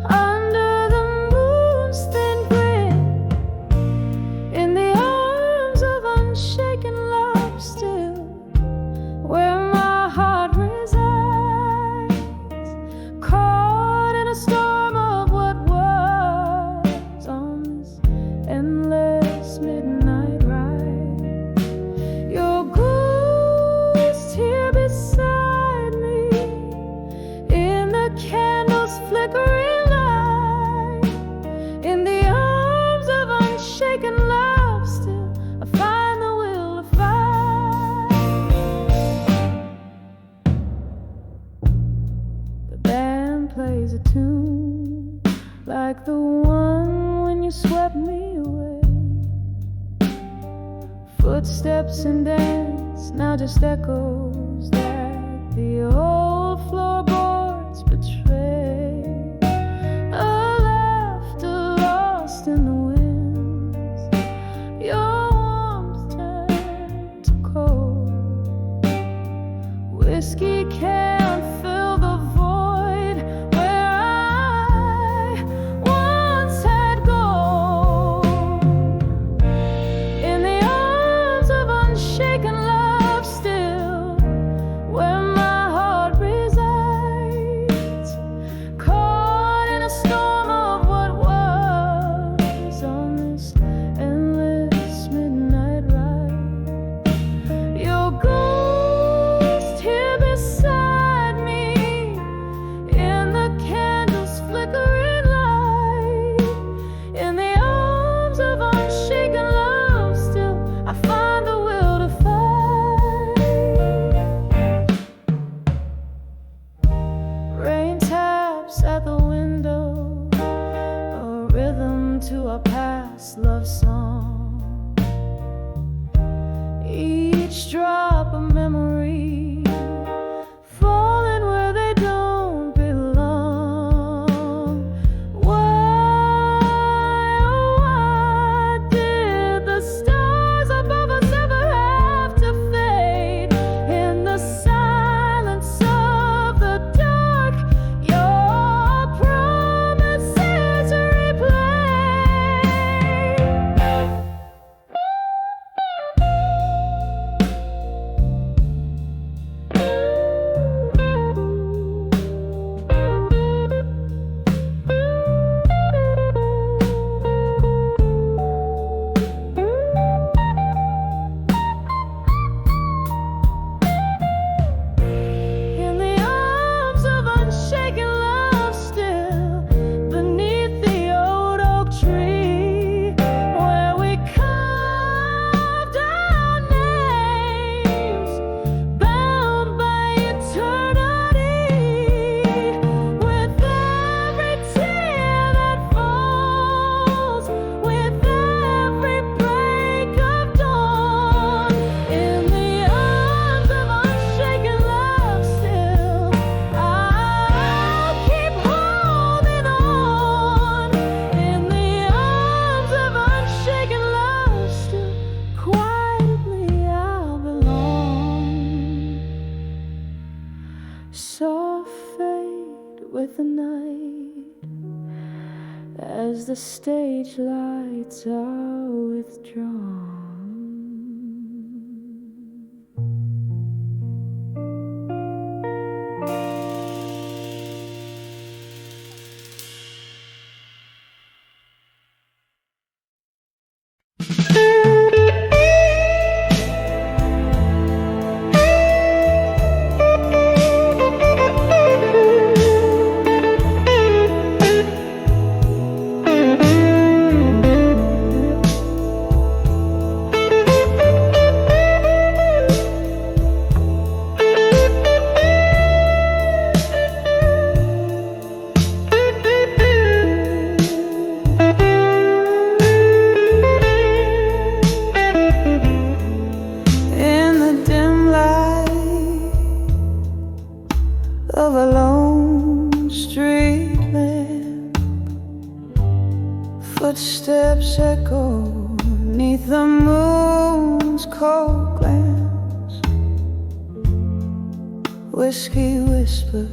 under the moon's thin grin, in the arms of unshaken love still, where my heart resides, caught in a storm of what was on this endless midnight ride. Your ghost here beside me, in the candle's flickering light, in the arms of unshaken love still, I find the will to fight. The band plays a tune like the one when you swept me away. Footsteps and dance, now just echoes that the old floorboards betray. A laughter lost in the winds, your warmth turned to cold. Whiskey can't fill the void where I once had gold. In the arms of unshaken love still, where my heart resides, caught in a storm of what was on this endless midnight ride. Your ghost here beside me, in the candle's flickering light, in the arms of unshaken love still, I find the will to fight. Rain taps at the window, a rhythm to a past love song. Each drop a memory, falling where they don't belong. Why, oh why did the stars above us ever have to fade? In the silence of the dark, your promises replay. In the arms of unshaken love still, beneath the old oak tree, where we carved our names, bound by eternity, with every tear that falls, with every break of dawn. In the arms of unshaken love still, I'll keep holding on. In the arms of unshaken love still, quietly I'll belong. Soft fade with the night, as the stage lights are withdrawn. of a lone street lamp. Footsteps echo beneath the moon's cold glance. Whiskey whispers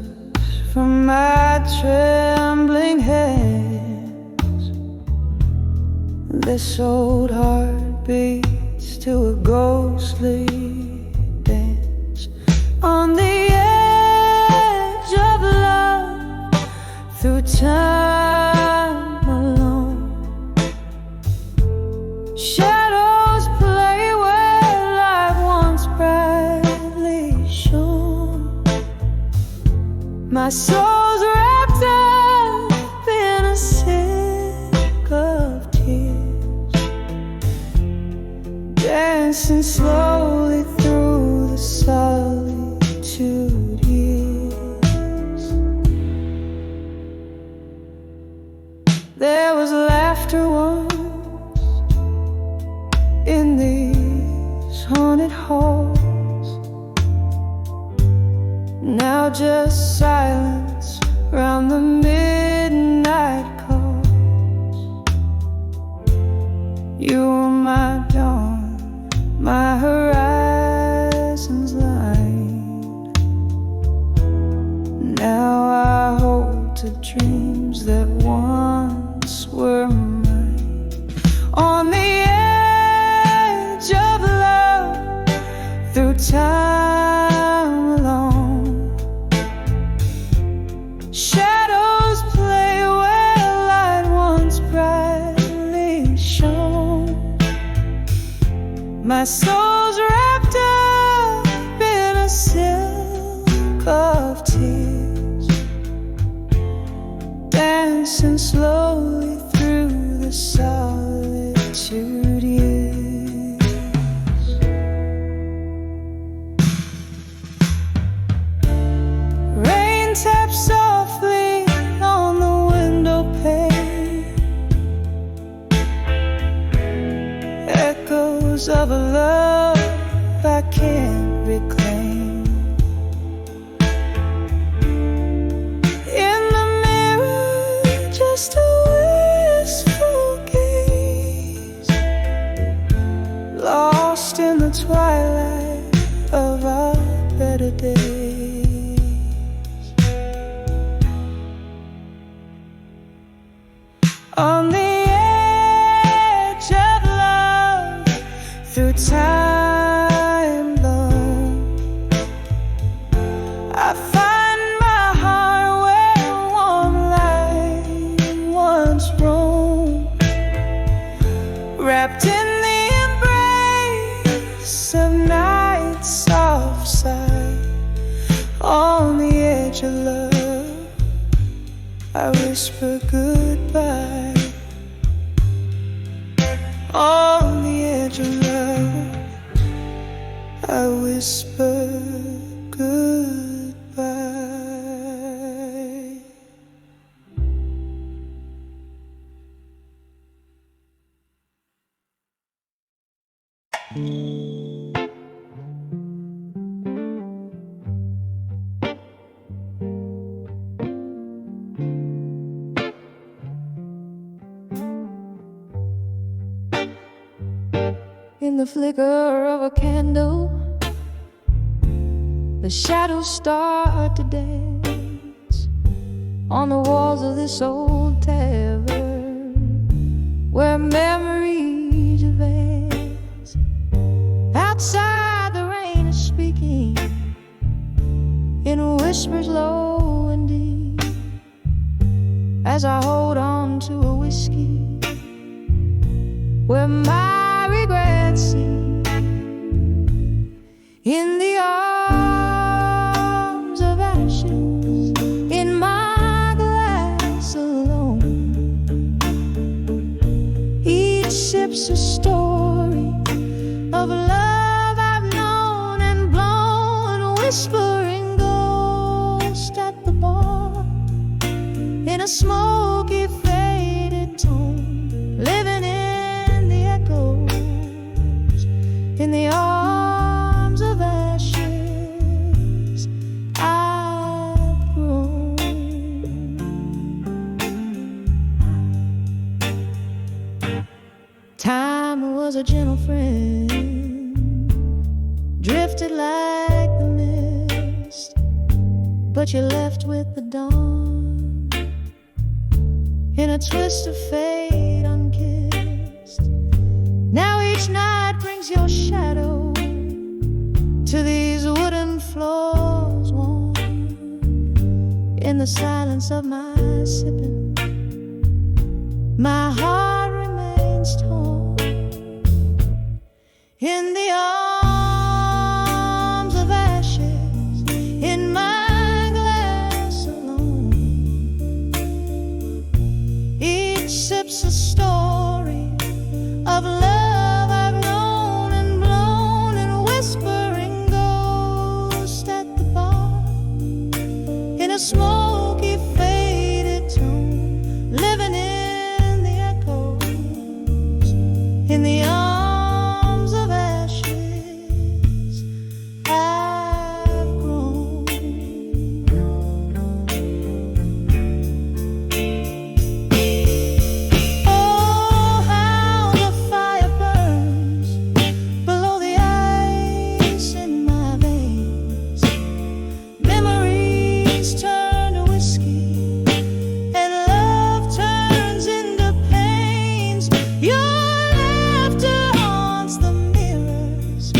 from my trembling hands. This old heart beats to a ghostly dance. On the edge of love, through time alone, shadows play where light once brightly shone. My soul's wrapped up in a silk of tears, dancing slowly through the solitude years. There was laughter once in these haunted halls. Now just silence round the midnight calls. You were my dawn, my horizon's line. Now I hold to dreams that once were mine. On the edge of love, through time alone, shadows play where light once brightly shone. My soul's wrapped up in a silk of tears, dancing slowly through the solitude years. Rain taps softly on the window pane, echoes of a love I can't reclaim. In the mirror, just a wistful gaze, lost in the twilight of our better days. On the edge of love, through time long, I find my heart where warm light once roamed, wrapped in the embrace of night's soft sigh. On the edge of love, I whisper goodbye. On the edge of love, I whisper goodbye. In the flicker of a candle, the shadows start to dance on the walls of this old tavern where memories advance. Outside the rain is speaking in whispers low and deep as I hold on to a whiskey where my regrets seem. In the arms of ashes, in my glass alone, each sip's a story of love I've known and blown, whispering ghost at the bar in a smoky faded tone, living in the echoes, in the arms of ashes. I a gentle friend, drifted like the mist, but you're left with the dawn in a twist of fate unkissed. Now each night brings your shadow to these wooden floors warm in the silence of my sipping. My heart remains torn in the arms of ashes, in my glass alone. Each sip's a story of love I've known and blown, and whispering ghost at the bar in a smoky faded tone, living in the echoes, in the arms of ashes I've grown. Oh, how the fire burns below the ice in my veins. Memories turn to whiskey and love turns into pains. Your laughter haunts the mirrors,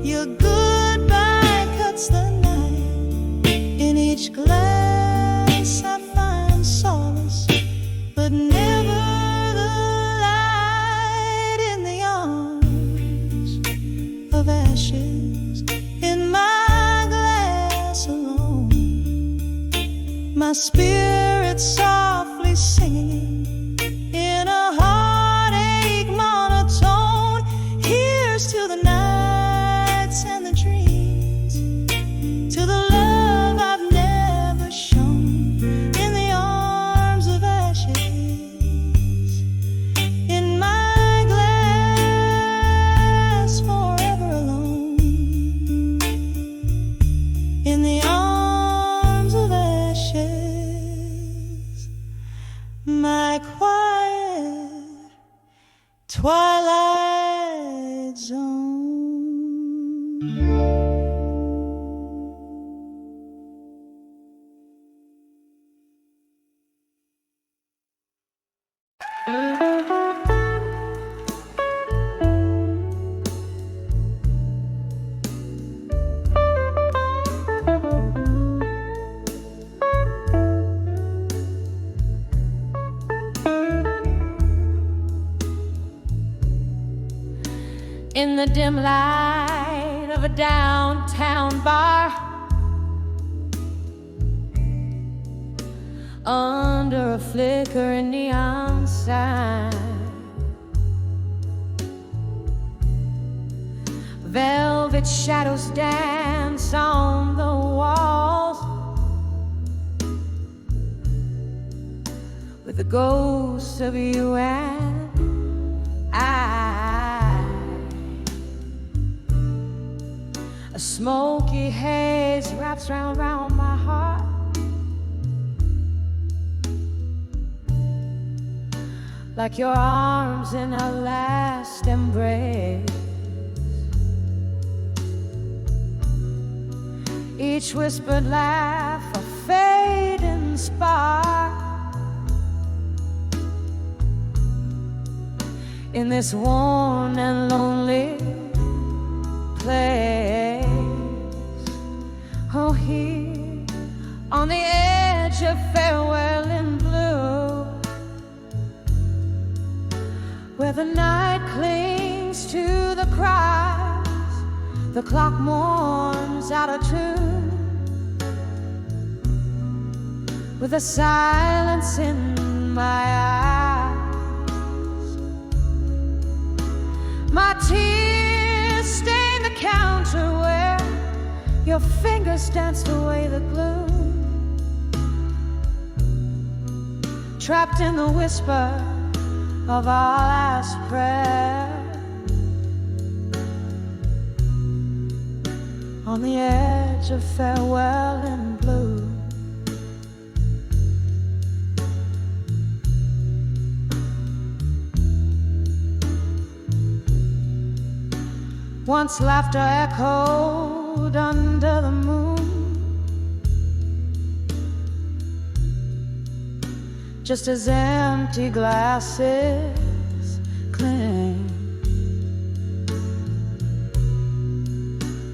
your goodbye cuts the night. In each glass I find solace, but never the light. In the arms of ashes, in my glass alone, my spirit softly singing in a heartache monotone. Here's to the nights and the dreams, to the love I've never shown. In the arms of ashes, in my glass forever alone. In the arms of ashes, my quiet twilight zone. In the dim light of a downtown bar, under a flickering neon sign, velvet shadows dance on the walls with the ghosts of you and I. A smoky haze wraps round my heart, like your arms in a last embrace. Each whispered laugh a fading spark in this worn and lonely place. Oh, here on the edge of farewell in blue, where the night clings to the cries, the clock mourns out of tune, with a silence in my eyes. My tears stain the counter where your fingers danced away the gloom, trapped in the whisper of our last prayer, on the edge of farewell in blue. Once laughter echoed under the moon, just as empty glasses cling.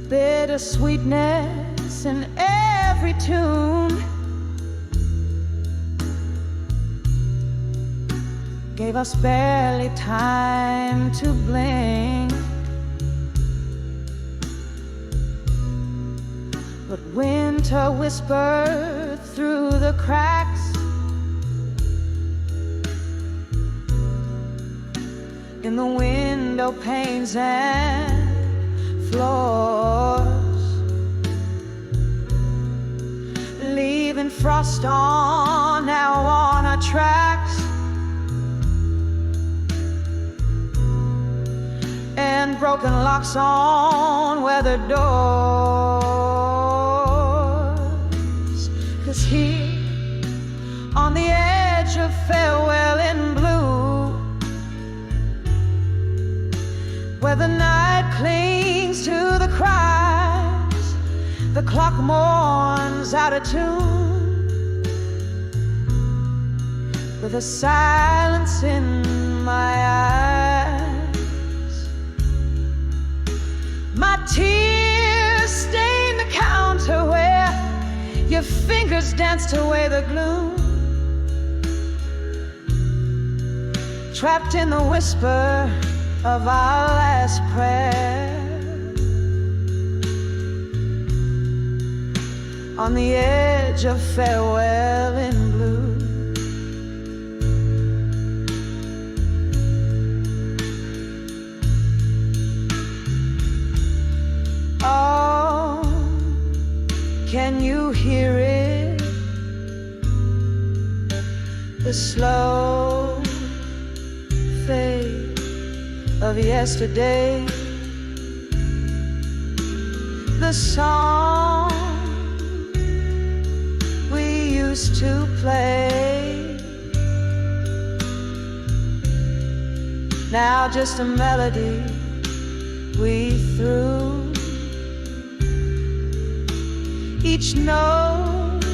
Bitter sweetness in every tune gave us barely time to blink. But winter whispered through the cracks, in the window panes and floors, leaving frost on now on our tracks, and broken locks on weathered doors. 'Cause here on the edge of farewell in blue, where the night clings to the cries, the clock mourns out of tune, with a silence in my eyes. My tears stain the counter where your fingers danced away the gloom, trapped in the whisper of our last prayer, on the edge of farewell in blue. Oh, can you hear it? The slow fade of yesterday, the song we used to play, now just a melody we threw, each note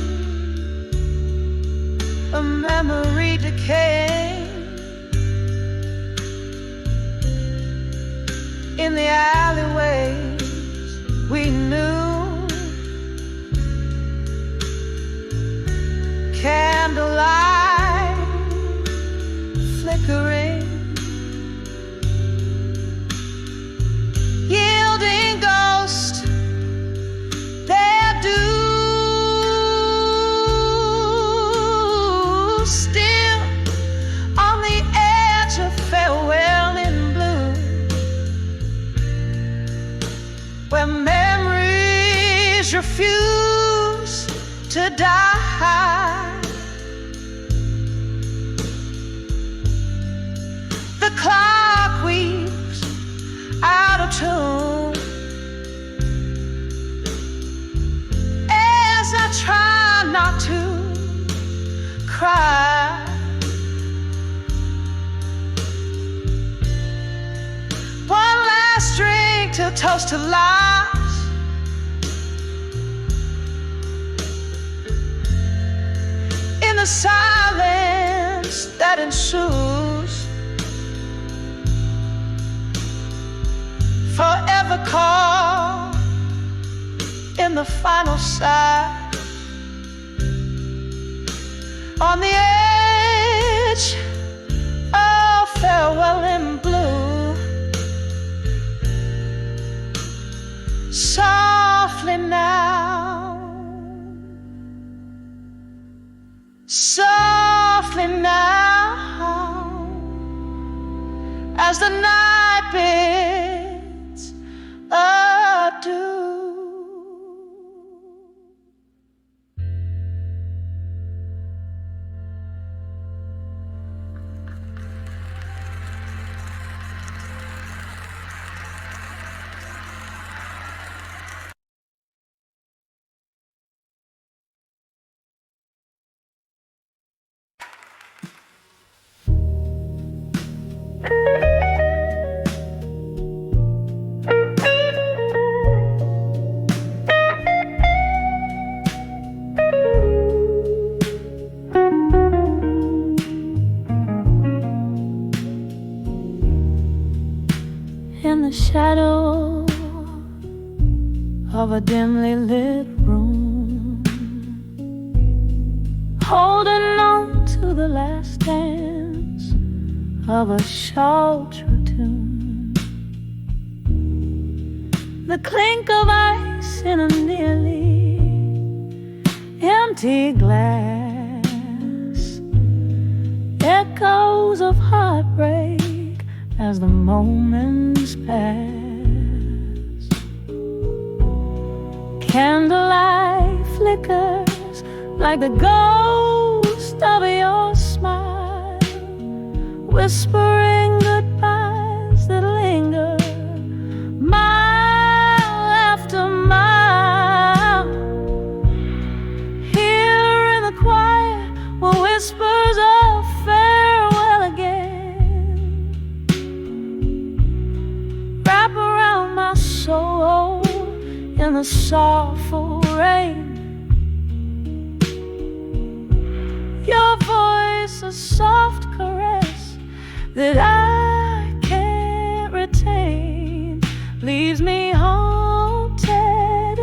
a memory decaying in the alleyways we knew. Candlelight flickering, yielding ghosts their due, still on the edge of farewell in blue, where memories refuse to die. The clock weeps out of tune as I try not to cry. One last drink to toast to lives, in the silence that ensues, forever caught in the final sigh, on the edge of farewell in blue. Softly now, softly now, as the night bids adieu. of a dimly lit room, holding on to the last dance of a Chautre tune. The clink of ice in a nearly empty glass, echoes of heartbreak as the moments pass. Candlelight flickers like the ghost of your smile, whispering goodbyes that linger mile after mile. Here in the quiet were whispers of farewell again, wrap around my soul in the soulful rain. Your voice, a soft caress that I can't retain, leaves me haunted,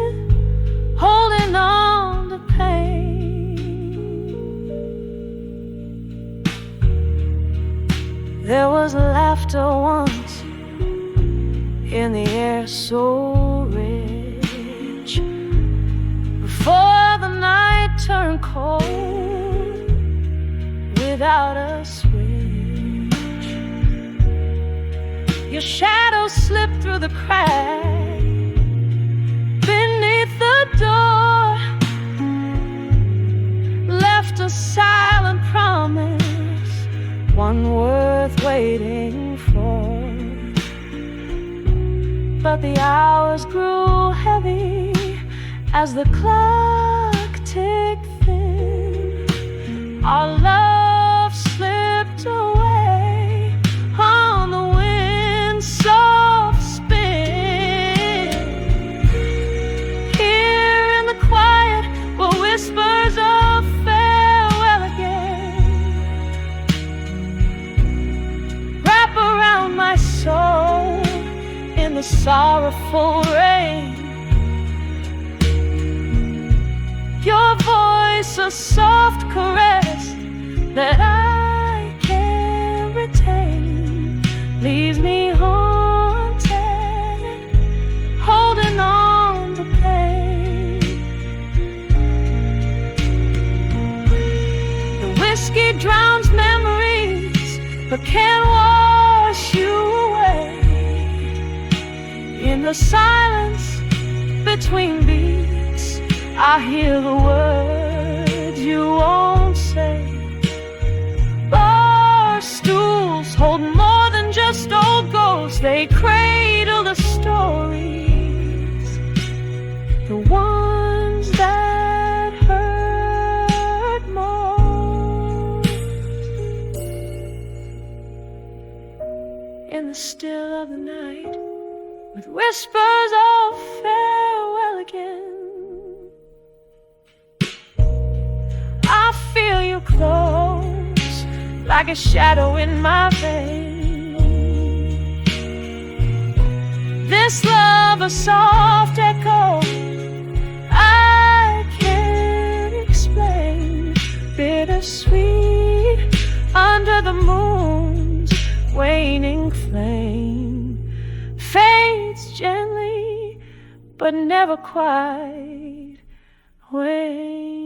holding on to pain. There was laughter once in the air so rich, before the night turned cold without a switch. Your shadow slipped through the crack beneath the door, left a silent promise, one worth waiting for. But the hours grew heavy as the clock ticked thin. Our love slipped away on the wind's soft spin. Here in the quiet were whispers of farewell again, wrap around my soul in the sorrowful rain. Your voice, a soft caress that I can't retain, leaves me haunted, holding on to pain. The whiskey drowns memories but can't wash you away. In the silence between beats, I hear the words you won't say. Bar stools hold more than just old ghosts. They cradle the stories, the ones that hurt most. In the still of the night, with whispers of farewell again, I feel you close, like a shadow in my vein. This love, a soft echo, I can't explain. Bittersweet under the moon's waning flame, fades gently but never quite wanes.